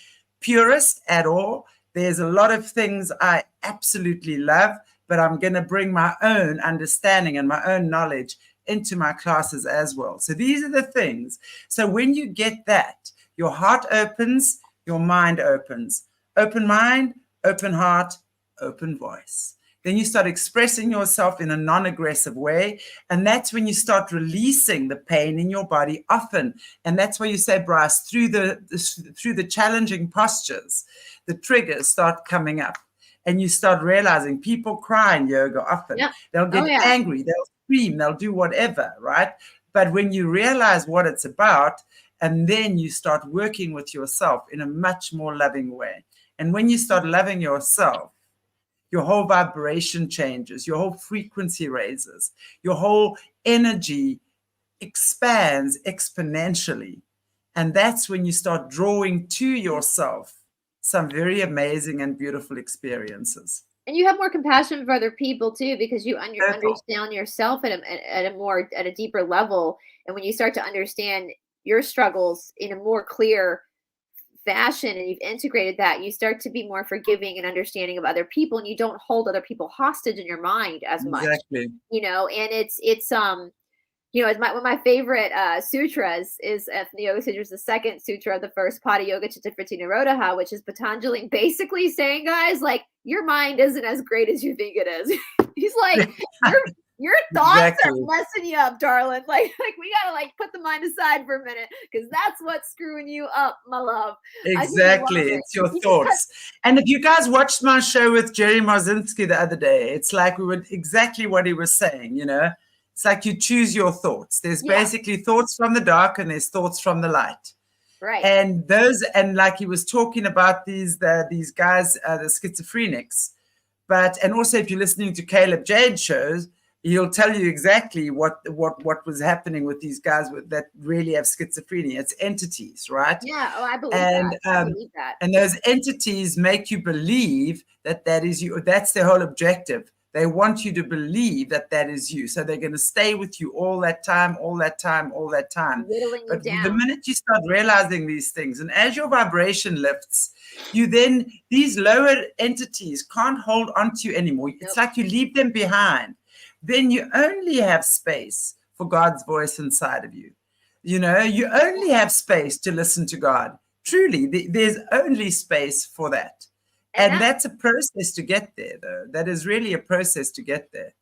purist at all. There's a lot of things I absolutely love, but I'm going to bring my own understanding and my own knowledge into my classes as well. So these are the things. So when you get that, your heart opens, your mind opens. Open mind, open heart, open voice. Then you start expressing yourself in a non-aggressive way. And that's when you start releasing the pain in your body often. And that's why you say, Brice, through the challenging postures, the triggers start coming up. And you start realizing people cry in yoga often. Yep. They'll get angry, they'll scream, they'll do whatever, right? But when you realize what it's about, and then you start working with yourself in a much more loving way. And when you start loving yourself, your whole vibration changes, your whole frequency raises, your whole energy expands exponentially. And that's when you start drawing to yourself some very amazing and beautiful experiences. And you have more compassion for other people too, because you understand yourself at a deeper level. And when you start to understand your struggles in a more clear fashion and you've integrated that, you start to be more forgiving and understanding of other people, and you don't hold other people hostage in your mind as much. Exactly. You know, and it's you know, one of my favorite sutras is from the Yoga Sutras, the second sutra of the first Pada Yoga Chittavriti Nirodha, which is Patanjali basically saying, guys, like, your mind isn't as great as you think it is. He's like, your thoughts are messing you up, darling. Like we gotta like put the mind aside for a minute, because that's what's screwing you up, my love. Exactly, it's your thoughts. And if you guys watched my show with Jerry Marzinski the other day, it's like we were exactly what he was saying. You know, it's like you choose your thoughts. There's basically thoughts from the dark and there's thoughts from the light. Right. And those, and like he was talking about these guys, the schizophrenics, and also if you're listening to Caleb Jade shows, he'll tell you exactly what was happening with these guys that really have schizophrenia. It's entities, right? Yeah. Oh, I believe that. I believe that. And those entities make you believe that is you. That's their whole objective. They want you to believe that is you. So they're going to stay with you all that time. Whittling but you down. The minute you start realizing these things, and as your vibration lifts, these lower entities can't hold on to you anymore. Nope. It's like you leave them behind. Then you only have space for God's voice inside of you. You know, you only have space to listen to God. Truly, there's only space for that. And that's a process to get there, though. That is really a process to get there.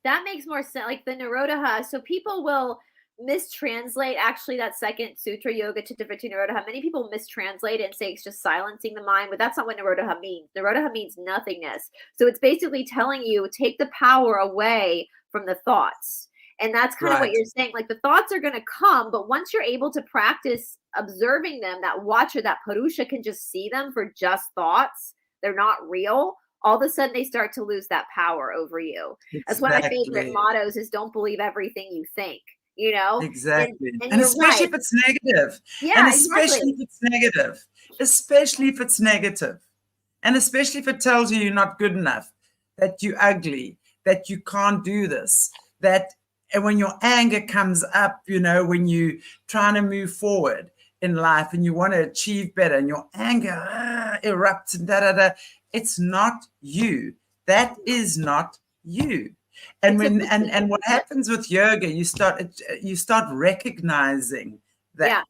That makes more sense. Like the Nirodha. So people will mistranslate actually that second sutra, Yoga Chittavriti Nirodha. Many people mistranslate it and say it's just silencing the mind, but that's not what Nirodha means. Nirodha means nothingness. So it's basically telling you, take the power away from the thoughts. And that's kind of what you're saying. Like the thoughts are going to come, but once you're able to practice observing them, that watcher, that Purusha can just see them for just thoughts. They're not real. All of a sudden they start to lose that power over you. Exactly. That's one of my favorite mottos is don't believe everything you think, you know? Exactly. And especially if it's negative. Yeah, and especially if it's negative. Especially if it's negative. And especially if it tells you you're not good enough, that you're ugly, that you can't do this, and when your anger comes up, you know, when you're trying to move forward in life and you want to achieve better and your anger erupts and it's not you. That is not you. And It's a when routine. and what happens with yoga, you start recognizing Yeah.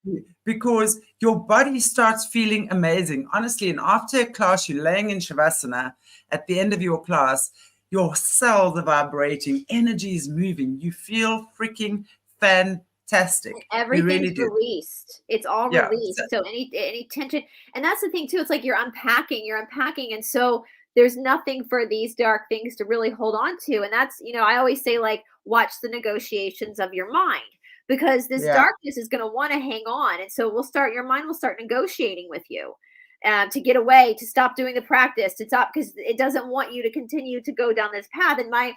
that, because your body starts feeling amazing, honestly. And after a class, you're laying in shavasana at the end of your class, your cells are vibrating, energy is moving, you feel freaking fantastic. You really Everything's do. released. It's all Yeah. So, released. So any tension, and that's the thing too. It's like you're unpacking, and so there's nothing for these dark things to really hold on to. And that's, I always say, like, watch the negotiations of your mind, because this yeah. darkness is going to want to hang on, and so your mind will start negotiating with you. To get away, to stop doing the practice, to stop, because it doesn't want you to continue to go down this path. And my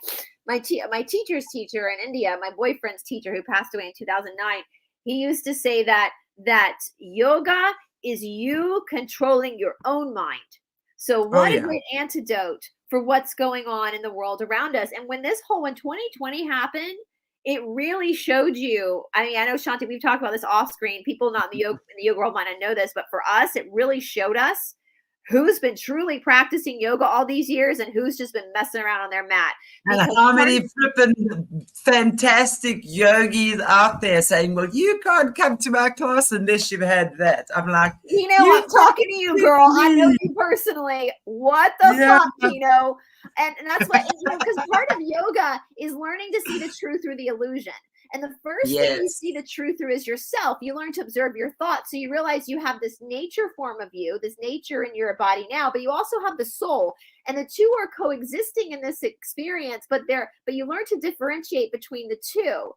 teacher's teacher in India, my boyfriend's teacher who passed away in 2009, he used to say that yoga is you controlling your own mind. So Oh, what a yeah. great antidote for what's going on in the world around us. And when 2020 happened, it really showed you. I mean, I know, Shanti, we've talked about this off screen. People not in the yoga world might not know this, but for us, it really showed us who's been truly practicing yoga all these years and who's just been messing around on their mat. And Because how many flippin' fantastic yogis out there saying, well, you can't come to my class unless you've had that. I'm like, I'm talking to you, girl. I know you personally. What the yeah, fuck, Tino? And that's what, because part of yoga is learning to see the truth through the illusion. And the first thing you yes, see the truth through is yourself. You learn to observe your thoughts. So you realize you have this nature form of you, this nature in your body now, but you also have the soul. And the two are coexisting in this experience, but you learn to differentiate between the two.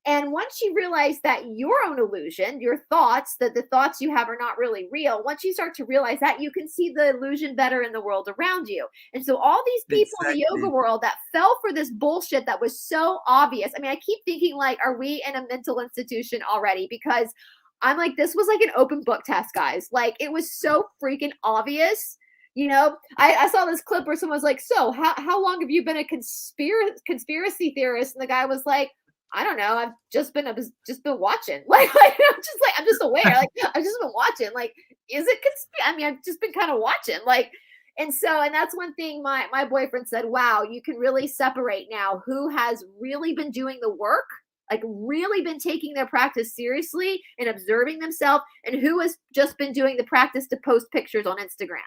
And once you realize that your own illusion, your thoughts, that the thoughts you have are not really real, once you start to realize that, you can see the illusion better in the world around you. And so all these people in the yoga exactly. world that fell for this bullshit that was so obvious. I mean, I keep thinking, like, are we in a mental institution already? Because I'm like, this was like an open book test, guys. Like, it was so freaking obvious. I saw this clip where someone was like, so how long have you been a conspiracy theorist? And the guy was like, I don't know. I've just been watching. I'm just aware. Like, I've just been watching. Like, is it I mean, I've just been kind of watching. Like, and that's one thing my boyfriend said, wow, you can really separate now who has really been doing the work, like really been taking their practice seriously and observing themselves, and who has just been doing the practice to post pictures on Instagram.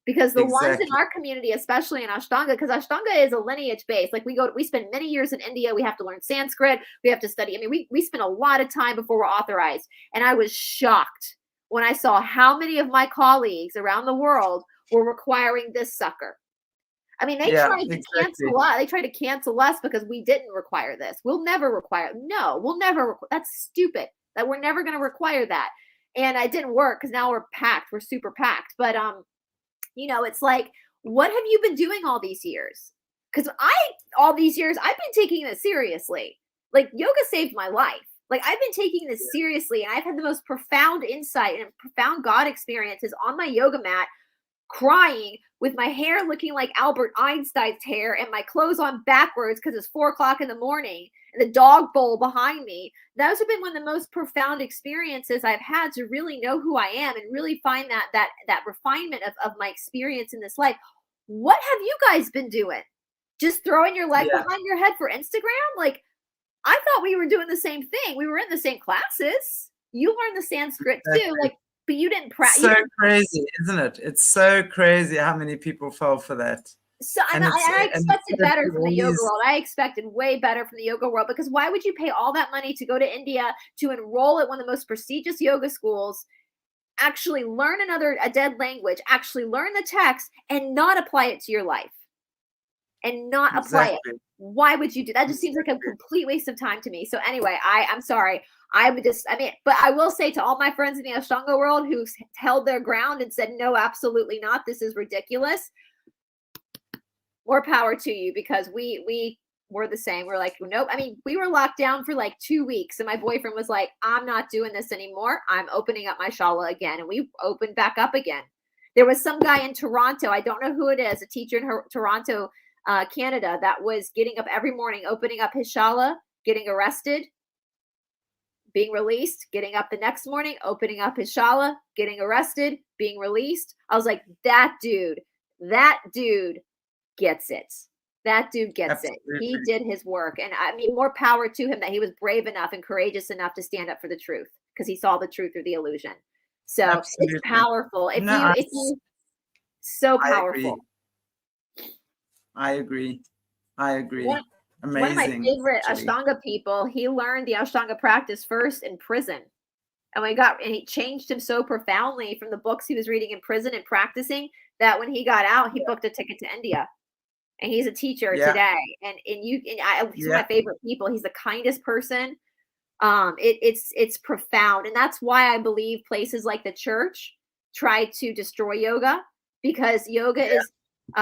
Because the ones in Exactly. our community, especially in Ashtanga, because Ashtanga is a lineage base. Like, we spend many years in India. We have to learn Sanskrit. We have to study. I mean, we spend a lot of time before we're authorized. And I was shocked when I saw how many of my colleagues around the world were requiring this sucker. I mean, they tried to cancel us. They tried to cancel us because we didn't require this. We'll never require. No, we'll never. That's stupid. That we're never going to require that. And it didn't work because now we're packed. We're super packed. But it's like, what have you been doing all these years? Because all these years, I've been taking this seriously. Like, yoga saved my life. Like, I've been taking this seriously, and I've had the most profound insight and profound God experiences on my yoga mat, crying with my hair looking like Albert Einstein's hair and my clothes on backwards because it's 4:00 in the morning and the dog bowl behind me. Those have been one of the most profound experiences I've had to really know who I am and really find that refinement of my experience in this life. What have you guys been doing? Just throwing your leg behind your head for Instagram? Like, I thought we were doing the same thing. We were in the same classes. You learned the Sanskrit too. Like, but you didn't practice. So crazy, isn't it? It's so crazy how many people fell for that. So I expected better from the yoga world. I expected way better from the yoga world, because why would you pay all that money to go to India to enroll at one of the most prestigious yoga schools, actually learn a dead language, actually learn the text, and not apply it to your life? And not apply it. Why would you do that? Just seems like a complete waste of time to me. So anyway, I'm sorry. But I will say to all my friends in the Ashtanga world who held their ground and said, no, absolutely not, this is ridiculous, more power to you, because we were the same. We're like, nope. I mean, we were locked down for like 2 weeks, and my boyfriend was like, I'm not doing this anymore. I'm opening up my shala again. And we opened back up again. There was some guy in Toronto, I don't know who it is, a teacher in Toronto, Canada, that was getting up every morning, opening up his shala, getting arrested, being released, getting up the next morning, opening up his shala, getting arrested, being released. I was like, that dude gets it. That dude gets it. Absolutely. He did his work. And I mean, more power to him that he was brave enough and courageous enough to stand up for the truth because he saw the truth through the illusion. So Absolutely. it's powerful. No, So I powerful. agree. One of my Amazing. favorite Actually. Ashtanga people, he learned the Ashtanga practice first in prison. And he changed him so profoundly from the books he was reading in prison and practicing that when he got out, he booked a ticket to India. And he's a teacher Yeah. today. He's one of my favorite people. He's the kindest person. It's profound. And that's why I believe places like the church try to destroy yoga, because yoga is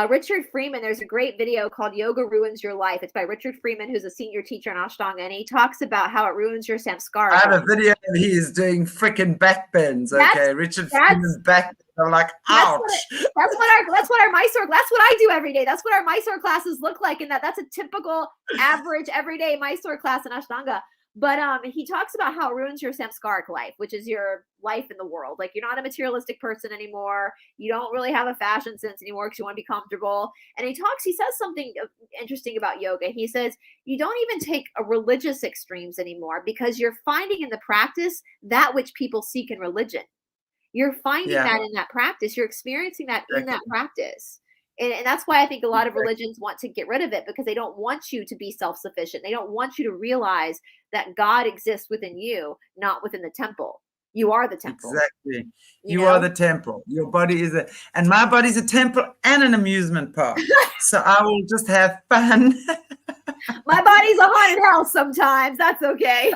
Richard Freeman. There's a great video called Yoga Ruins Your Life. It's by Richard Freeman, who's a senior teacher in Ashtanga, and he talks about how it ruins your samskara. I have a video of he's doing freaking back bends. Okay, Richard Freeman's back bends. I'm like, ouch. That's what our Mysore. That's what I do every day. That's what our Mysore classes look like, and that's a typical average everyday Mysore class in Ashtanga. But he talks about how it ruins your samskaric life, which is your life in the world. Like, you're not a materialistic person anymore. You don't really have a fashion sense anymore because you want to be comfortable. And he says something interesting about yoga. He says, you don't even take a religious extremes anymore because you're finding in the practice that which people seek in religion. You're finding that in that practice. You're experiencing that in that practice. And that's why I think a lot of religions want to get rid of it, because they don't want you to be self-sufficient. They don't want you to realize that God exists within you, not within the temple. You are the temple. Exactly. You are the temple. Your body is and my body's a temple and an amusement park. So I will just have fun. My body's a haunted house sometimes. That's okay.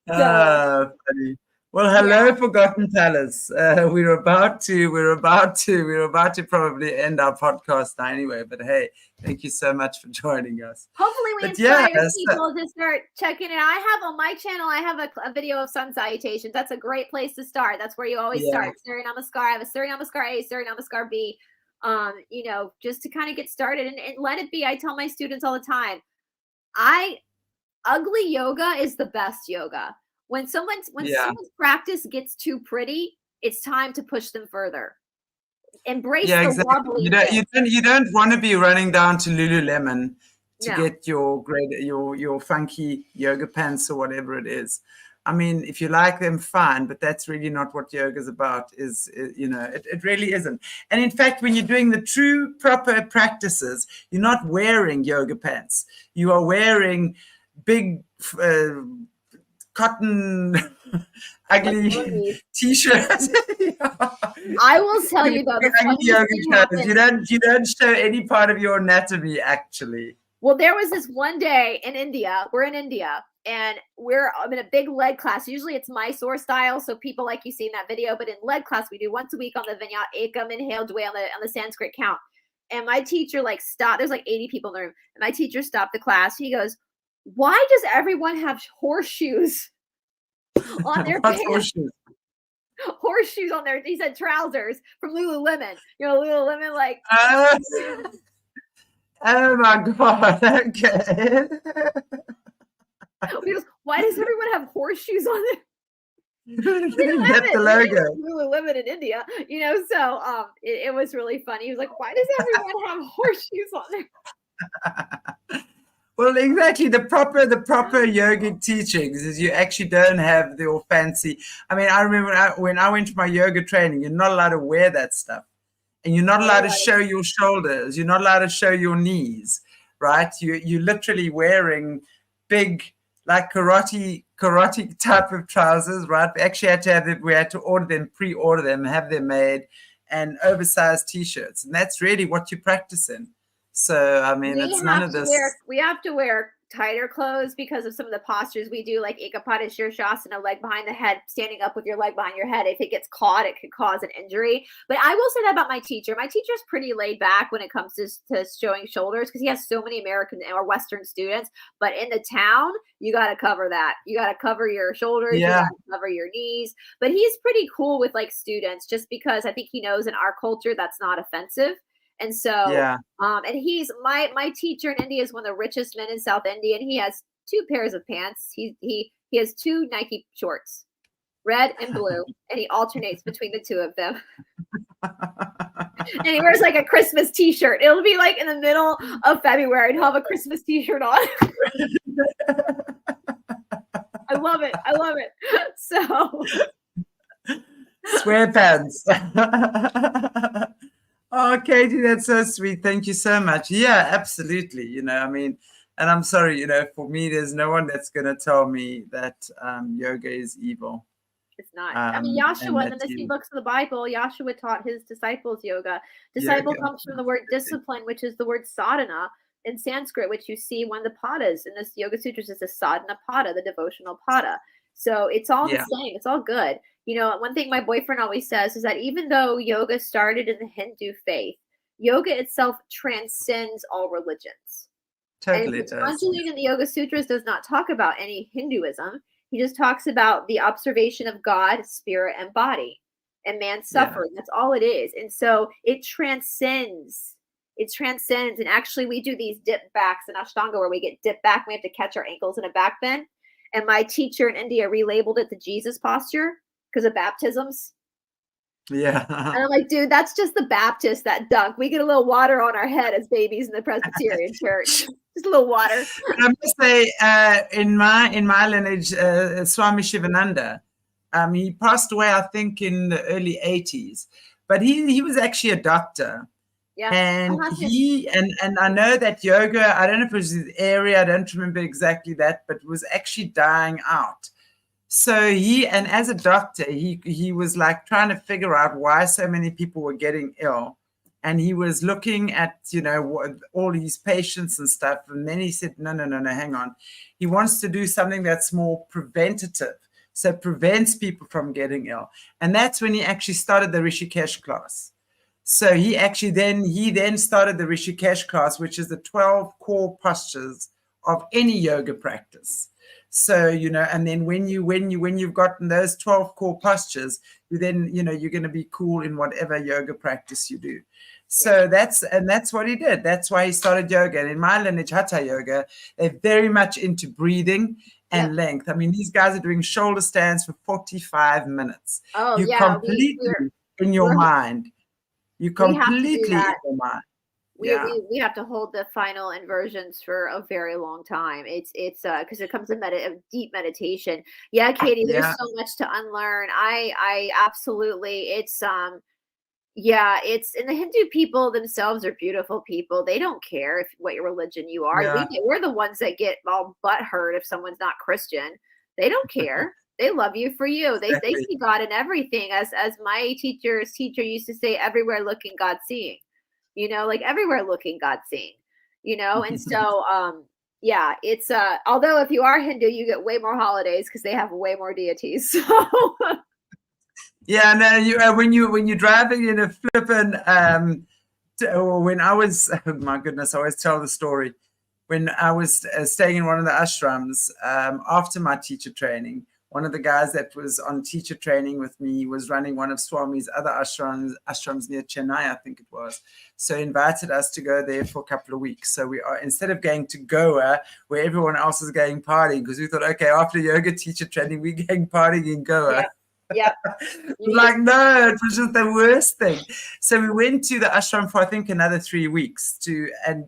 Funny. Well, hello, Forgotten Palace. We're about to probably end our podcast now anyway. But hey, thank you so much for joining us. Hopefully, we inspire people to start checking it. I have on my channel, I have a video of sun salutations. That's a great place to start. That's where you always start. Surya Namaskar. I have a Surya Namaskar A, Surya Namaskar B. Just to kind of get started and let it be. I tell my students all the time, ugly yoga is the best yoga. When someone's practice gets too pretty, it's time to push them further. Embrace the wobbly. You don't want to be running down to Lululemon to get your funky yoga pants or whatever it is. I mean, if you like them, fine, but that's really not what yoga is about. It really isn't. And in fact, when you're doing the true proper practices, you're not wearing yoga pants. You are wearing big cotton ugly t-shirts. I will tell you though, you don't show any part of your anatomy actually. Well, there was this one day in India. We're in India and I'm in a big lead class. Usually it's Mysore style, so people like you see in that video. But in lead class, we do once a week on the Vinyat Ekam, inhale, dway on the Sanskrit count. And my teacher stopped. There's 80 people in the room, and my teacher stopped the class. He goes, "Why does everyone have horseshoes on their pants?" Horseshoes on their, he said, trousers from Lululemon. Lululemon, like. Oh my God. Okay. He goes, why does everyone have horseshoes on their? Get the logo. Lululemon in India, so it was really funny. He was like, why does everyone have horseshoes on there? Well, exactly. The proper yogic teachings is you actually don't have the fancy. I mean, I remember when I went to my yoga training, you're not allowed to wear that stuff, and you're not allowed to show your shoulders. You're not allowed to show your knees, right? You're literally wearing big, like karate type of trousers, right? We actually had to have it. We had to pre-order them, have them made, and oversized t-shirts, and that's really what you're practicing. So, I mean, it's none of this. We have to wear tighter clothes because of some of the postures we do, like Ekapada Shirshasana, leg behind the head, standing up with your leg behind your head. If it gets caught, it could cause an injury. But I will say that about my teacher. My teacher's pretty laid back when it comes to showing shoulders because he has so many American or Western students. But in the town, you got to cover that. You got to cover your shoulders. You got to cover your knees. But he's pretty cool with students just because I think he knows in our culture that's not offensive. And so, and he's my teacher in India is one of the richest men in South India, and he has 2 pairs of pants. He has 2 Nike shorts, red and blue, and he alternates between the 2 of them. And he wears like a Christmas t-shirt. It'll be like in the middle of February and he'll have a Christmas t-shirt on. I love it. I love it. So sweatpants. Oh, Katie, that's so sweet. Thank you so much. Yeah, absolutely. You know, I mean, and I'm sorry, you know, for me, there's no one that's going to tell me that yoga is evil. it's not. I mean, Yahshua in the that missing books of the Bible, Yahshua taught his disciples yoga. Disciple yoga. comes from the word discipline, which is the word sadhana in Sanskrit, which you see one of the padas in this Yoga Sutras is the sadhana pada, the devotional pada. So it's all the same. It's all good. You know, one thing my boyfriend always says is that even though yoga started in the Hindu faith, yoga itself transcends all religions. Totally and does. Patanjali in the Yoga Sutras does not talk about any Hinduism. He just talks about the observation of God, spirit, and body, and man's suffering. That's all it is. And so it transcends. It transcends. And actually, we do these dip backs in Ashtanga where we get dip back. We have to catch our ankles in a back bend. And my teacher in India relabeled it the Jesus posture because of baptisms. Yeah. And I'm like, dude, that's just the Baptist that dunk. We get a little water on our head as babies in the Presbyterian church. Just a little water. I must say, in my lineage, Swami Shivananda, he passed away, I think, in the early 80s. But he was actually a doctor. Yeah. And and I know that yoga, I don't know if it was his area, I don't remember exactly that, but was actually dying out. So and as a doctor, he was like trying to figure out why so many people were getting ill. And he was looking at, you know, all these patients and stuff. And then he said, no, hang on. He wants to do something that's more preventative. So it prevents people from getting ill. And that's when he actually started the Rishikesh class. So he then started the Rishikesh class, which is the 12 core postures of any yoga practice. So, you know, and then when you've gotten those 12 core postures, you then, you know, you're going to be cool in whatever yoga practice you do. So that's what he did. That's why he started yoga. And in my lineage, Hatha yoga, they're very much into breathing and length. I mean, these guys are doing shoulder stands for 45 minutes. Oh, you completely in your mind. You completely in your mind. We have to hold the final inversions for a very long time. It's because it comes to deep meditation. Yeah, Katie, there's so much to unlearn. I absolutely, it's and the Hindu people themselves are beautiful people. They don't care what your religion you are. Yeah. We're the ones that get all butthurt if someone's not Christian. They don't care. They love you for you. They see God in everything. As my teacher's teacher used to say, everywhere looking, God seeing. You know, like everywhere looking, God seeing, you know? And so, it's, although if you are Hindu, you get way more holidays because they have way more deities. So. Yeah, no, when you're driving in a flippin', when I was, oh my goodness, I always tell the story. When I was staying in one of the ashrams after my teacher training, one of the guys that was on teacher training with me was running one of Swami's other ashrams near Chennai, I think it was. So he invited us to go there for a couple of weeks. So instead of going to Goa, where everyone else is going partying, because we thought, okay, after yoga teacher training, we're going partying in Goa. Yeah. Like, no, it was just the worst thing. So we went to the ashram for, I think, another 3 weeks and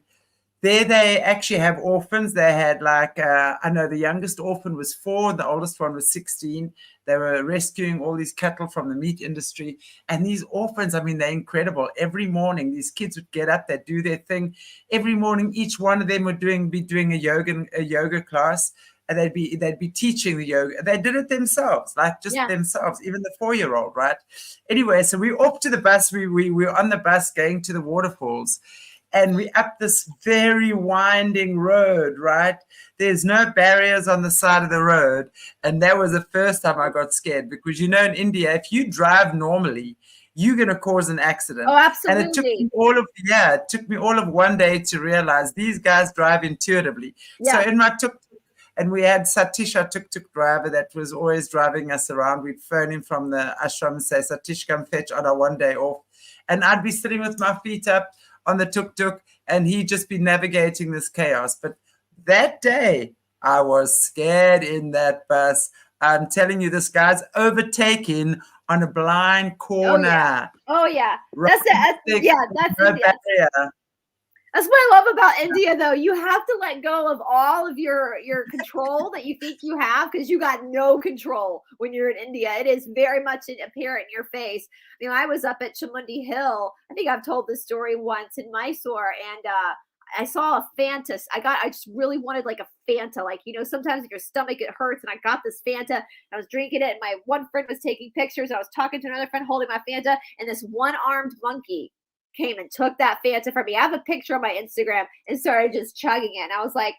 there they actually have orphans. They had I know the youngest orphan was 4, the oldest one was 16. They were rescuing all these cattle from the meat industry. And these orphans, I mean, they're incredible. Every morning, these kids would get up, they'd do their thing. Every morning, each one of them would be doing a yoga class. And they'd be teaching the yoga. They did it themselves, themselves, even the 4-year-old, right? Anyway, so we off to the bus. We were on the bus going to the waterfalls. And we up this very winding road, right? There's no barriers on the side of the road. And that was the first time I got scared because, you know, in India, if you drive normally, you're going to cause an accident. Oh, absolutely. And it took me all of one day to realize these guys drive intuitively. Yeah. So in my tuk-tuk, and we had Satish, our tuk-tuk driver that was always driving us around. We'd phone him from the ashram and say, Satish, come fetch on our one day off. And I'd be sitting with my feet up on the tuk-tuk, and he'd just be navigating this chaos. But that day, I was scared in that bus. I'm telling you, this guy's overtaking on a blind Oh yeah. corner. Oh yeah. Right That's it. next Yeah, to that's no India. barrier. That's what I love about India, though. You have to let go of all of your control that you think you have, because you got no control when you're in India. It is very much apparent in your face. You know, I was up at Chamundi Hill. I think I've told this story once in Mysore, and I saw a Fanta. I just really wanted like a Fanta. Like, you know, sometimes in your stomach it hurts, and I got this Fanta. I was drinking it, and my one friend was taking pictures. I was talking to another friend holding my Fanta, and this one-armed monkey came and took that Fanta from me. I have a picture on my Instagram and started just chugging it. And I was like,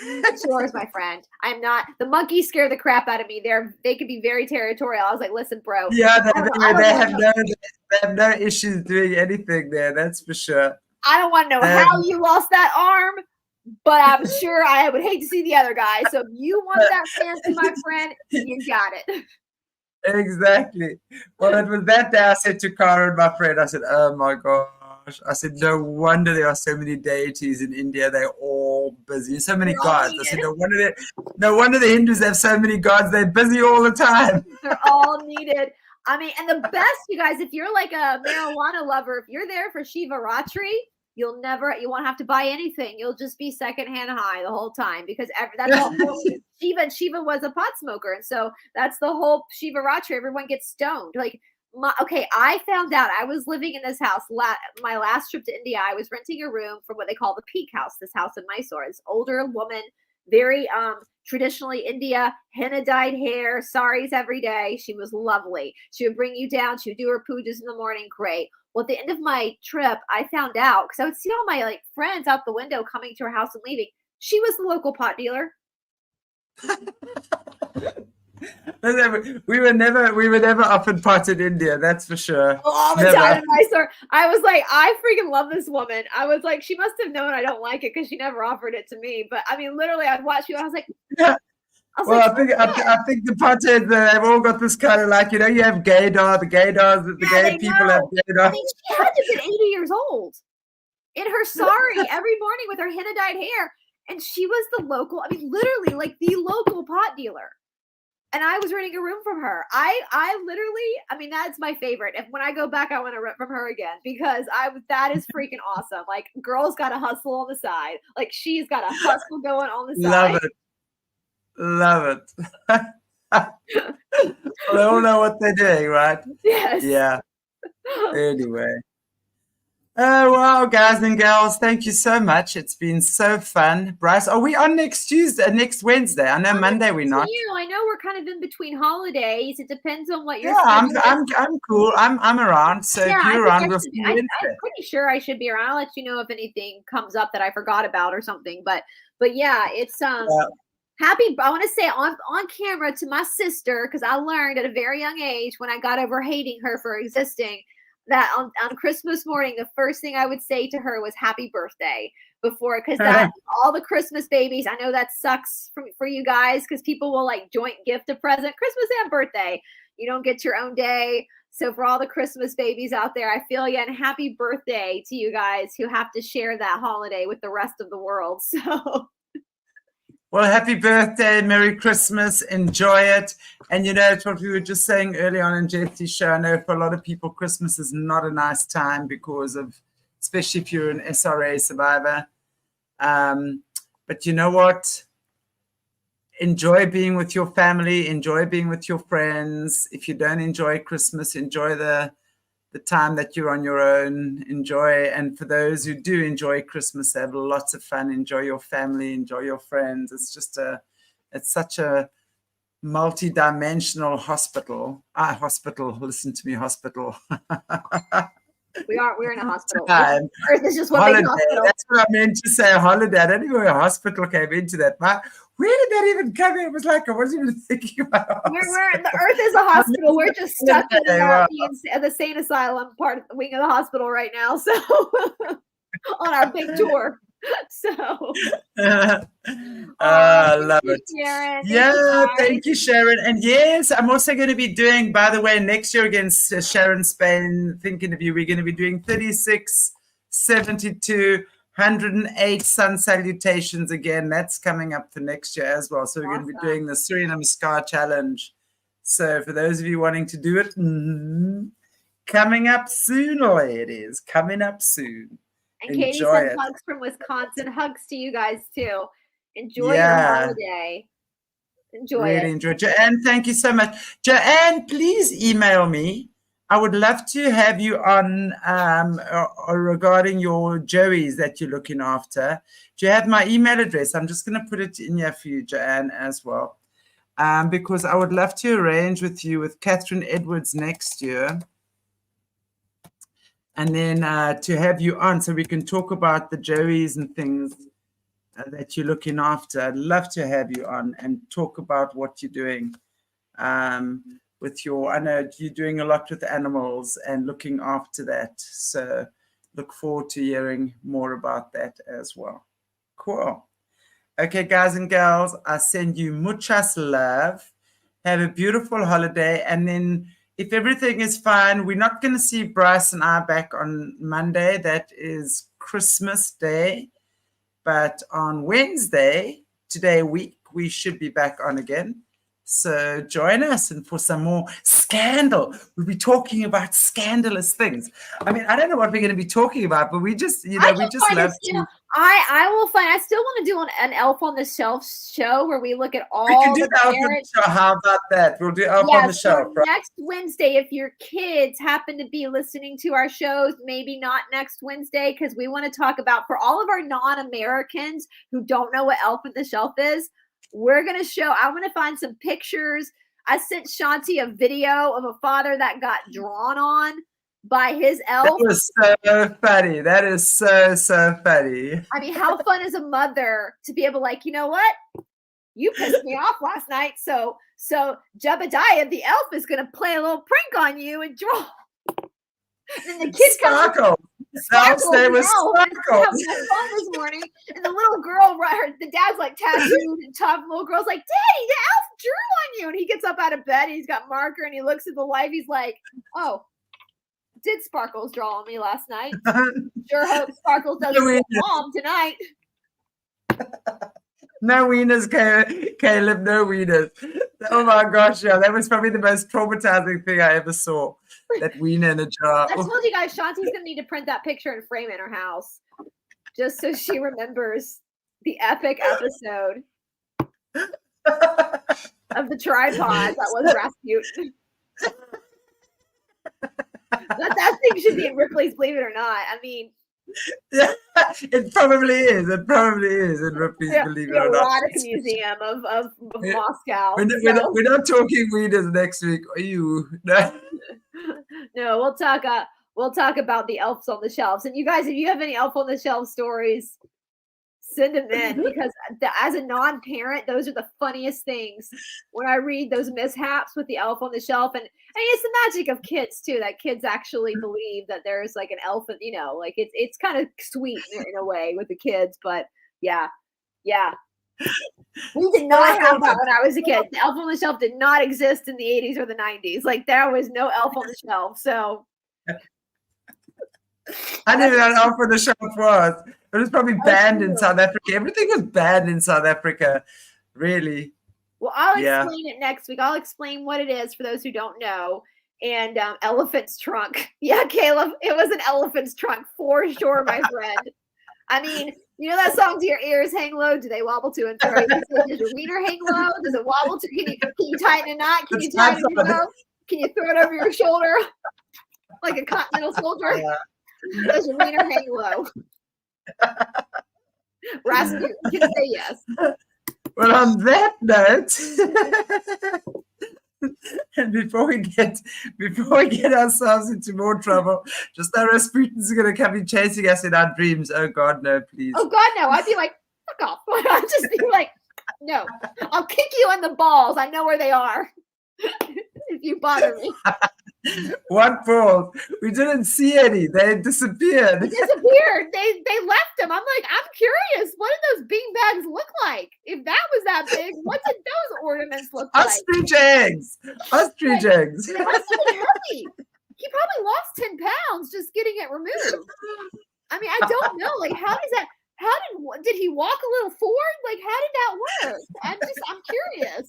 it's yours, my friend. I'm not. The monkeys scare the crap out of me. They can be very territorial. I was like, listen, bro. Yeah, they have no issues doing anything there. That's for sure. I don't want to know how you lost that arm, but I'm sure I would hate to see the other guy. So if you want that Fanta, my friend, you got it. Exactly. Well, it was that day I said to Karen, my friend, I said, oh my gosh. I said, no wonder there are so many deities in India. They're all busy. So many gods. I said, no wonder the Hindus have so many gods. They're busy all the time. They're all needed. I mean, and the best, you guys, if you're like a marijuana lover, if you're there for Shivaratri, you won't have to buy anything. You'll just be secondhand high the whole time, because that's all. Shiva was a pot smoker, and so that's the whole Shivaratri. Everyone gets stoned. Like, I found out I was living in this house. My last trip to India, I was renting a room from what they call the Peak House. This house in Mysore. This older woman, very traditionally India, henna dyed hair, saris every day. She was lovely. She would bring you down. She would do her pujas in the morning. Great. Well, at the end of my trip, I found out, because I would see all my like friends out the window coming to her house and leaving. She was the local pot dealer. We were never offered pot in India, that's for sure. All the time in Mysore. I was like, I freaking love this woman. I was like, she must have known I don't like it, because she never offered it to me. But I mean, literally, I'd watch you. I was like, yeah. I think the potheads, they've all got this kind of like, you know, you have gaydar, the gay people have gaydar. I mean, she had to be 80 years old in her sari every morning with her henna dyed hair. And she was the local, I mean, literally like the local pot dealer. And I was renting a room from her. I literally, I mean, that's my favorite. If when I go back, I want to rent from her again, because that is freaking awesome. Like, girl's got a hustle on the side. Like, she's got a hustle going on the side. Love it. They all know what they're doing, right? Yes. Yeah. Anyway. Oh, wow, guys and girls, thank you so much. It's been so fun. Brice, are we on next Wednesday? I know Monday we're not. I know we're kind of in between holidays. It depends on what you're. Yeah, I'm cool. I'm around. So yeah, if you're around, I'm pretty sure I should be around. I'll let you know if anything comes up that I forgot about or something. But yeah, it's happy. I want to say on camera to my sister, because I learned at a very young age, when I got over hating her for existing, that on Christmas morning, the first thing I would say to her was happy birthday before, because that all the Christmas babies, I know that sucks for you guys, because people will like joint gift a present Christmas and birthday. You don't get your own day. So for all the Christmas babies out there, I feel you, and happy birthday to you guys who have to share that holiday with the rest of the world. So. Well, happy birthday, Merry Christmas, enjoy it. And you know, it's what we were just saying early on in Jesse's show. I know for a lot of people, Christmas is not a nice time because of, especially if you're an SRA survivor. But you know what? Enjoy being with your family, enjoy being with your friends. If you don't enjoy Christmas, enjoy the time that you're on your own. Enjoy, and for those who do enjoy Christmas, have lots of fun. Enjoy your family, enjoy your friends. It's such a multi-dimensional hospital. Listen to me, hospital. We're in a hospital. Earth is just one big hospital. That's what I meant to say, a holiday. I don't even know where a hospital came into that. Where did that even come in? It was like I wasn't even thinking about it. The Earth is a hospital. We're just stuck in the sane asylum part of the wing of the hospital right now. So on our big tour. So I love it. Sharon. Thank you, Sharon. And yes, I'm also going to be doing, by the way, next year against Sharon Spain, thinking of you, we're going to be doing 36, 72, 108 sun salutations again. That's coming up for next year as well. So we're going to be doing the Surya Namaskar challenge. So for those of you wanting to do it, coming up soon, ladies. Coming up soon. And Katie Enjoy sends it. hugs from Wisconsin. Hugs to you guys too. Enjoy your Yeah. holiday. Enjoy Really it. enjoy it. Joanne, thank you so much. Joanne, please email me. I would love to have you on regarding your Joeys that you're looking after. Do you have my email address? I'm just going to put it in here for you, Joanne, as well. Because I would love to arrange with you with Catherine Edwards next year. And then to have you on so we can talk about the Joeys and things that you're looking after. I'd love to have you on and talk about what you're doing with your, I know you're doing a lot with animals and looking after that. So look forward to hearing more about that as well. Cool. Okay, guys and girls, I send you muchas love. Have a beautiful holiday. And then if everything is fine, we're not going to see Brice and I back on Monday. That is Christmas Day. But on Wednesday, today week, we should be back on again. So join us and for some more scandal. We'll be talking about scandalous things. I mean, I don't know what we're going to be talking about, but we just, we just love to. I will find. I still want to do an Elf on the Shelf show where we look at all. We can do the Elf on the Shelf. How about that? We'll do Elf on the Shelf. Right? Next Wednesday, if your kids happen to be listening to our shows, maybe not next Wednesday, because we want to talk about, for all of our non-Americans who don't know what Elf on the Shelf is, we're going to show. I'm going to find some pictures. I sent Shanti a video of a father that got drawn on by his elf. That was so funny. That is so funny. I mean, how fun is a mother to be able, like, you know what? You pissed me off last night, so Jebediah the elf is going to play a little prank on you and draw. And the kid Sparkle. The elf's name was Sparkle. Having fun this morning, and the little girl, the dad's like tattooed and tough. The little girl's like, "Daddy, the elf drew on you." And he gets up out of bed, and he's got marker, and he looks at the light. He's like, "Oh, did Sparkles draw on me last night? Sure hope Sparkles doesn't go home tonight." No wieners, Caleb, no wieners. Oh my gosh, yeah, that was probably the most traumatizing thing I ever saw. That wiener in a jar. I told you guys, Shanti's going to need to print that picture and frame it in her house just so she remembers the epic episode of the tripod that was Rasputin. That thing should be in Ripley's Believe It or Not. I mean, yeah, it probably is. It probably is in Ripley's Believe It or Not. Erotic museum of Moscow. We're not talking wieners next week. Are you? No, we'll talk about the elves on the shelves. And you guys, if you have any elf on the shelf stories, send them in, because as a non-parent, those are the funniest things when I read those mishaps with the elf on the shelf. And it's the magic of kids too, that kids actually believe that there's like an elf, like it's kind of sweet in a way with the kids. But yeah. We did not have that when I was a kid. The elf on the shelf did not exist in the 80s or the 90s. Like, there was no elf on the shelf. So I knew that elf on the shelf was. It was probably banned in South Africa. Everything was banned in South Africa, really. Well, I'll explain it next week. I'll explain what it is for those who don't know. And elephant's trunk. Yeah, Caleb, it was an elephant's trunk for sure, my friend. I mean, you know that song, "Do Your Ears Hang Low"? Do they wobble to and fro? Does your wiener hang low? Does it wobble to? Can you tighten a knot? Can you tighten your bow? Can you throw it over your shoulder like a continental soldier? Yeah. Does your wiener hang low? Rasputin can say yes. Well, on that note, and before we get ourselves into more trouble, just know Rasputin's going to come in chasing us in our dreams. Oh God, no, please. Oh God, no. I'd be like, fuck off. I'd just be like, no, I'll kick you in the balls. I know where they are if you bother me. What balls? We didn't see any. They disappeared. They disappeared. They left them. I'm like, I'm curious. What did those bean bags look like? If that was that big, what did those ornaments look like? Ostrich eggs. Ostrich eggs. They must have been heavy. He probably lost 10 pounds just getting it removed. I mean, I don't know. Like, how does that? did he walk a little forward? Like, how did that work? I'm curious.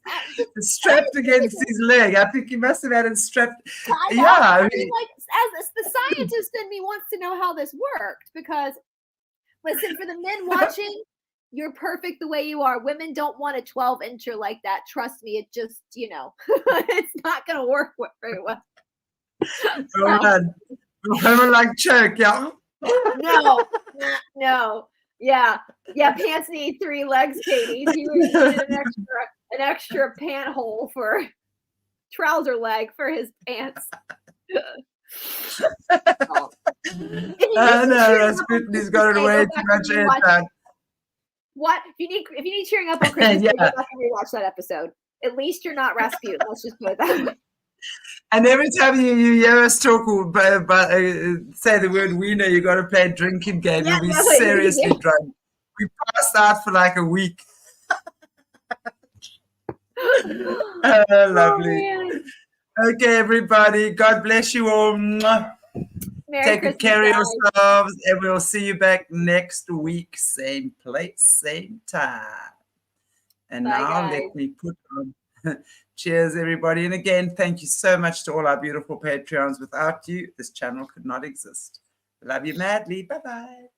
Strapped against his leg. I think he must have had it strapped. Yeah, I mean, like, as the scientist in me wants to know how this worked, because listen, for the men watching, you're perfect the way you are. Women don't want a 12-incher like that. Trust me, it just, it's not going to work very well. Women like choke, yeah. No. Yeah. Pants need 3 legs, Katie. You needed an extra pant hole for trouser leg for his pants. No, Rasputin's got it way too much airtime. What if you need cheering up on Christmas? Go back and rewatch that episode. At least you're not Rasputin. Let's just put it that way. And every time you hear us talk about say the word wiener, you got to play a drinking game. You'll be seriously drunk. We passed out for like a week. Lovely. Okay, everybody. God bless you all. Take good care of yourselves, and we'll see you back next week. Same place, same time. And now let me put on. Cheers, everybody. And again, thank you so much to all our beautiful Patreons. Without you, this channel could not exist. Love you madly. Bye-bye.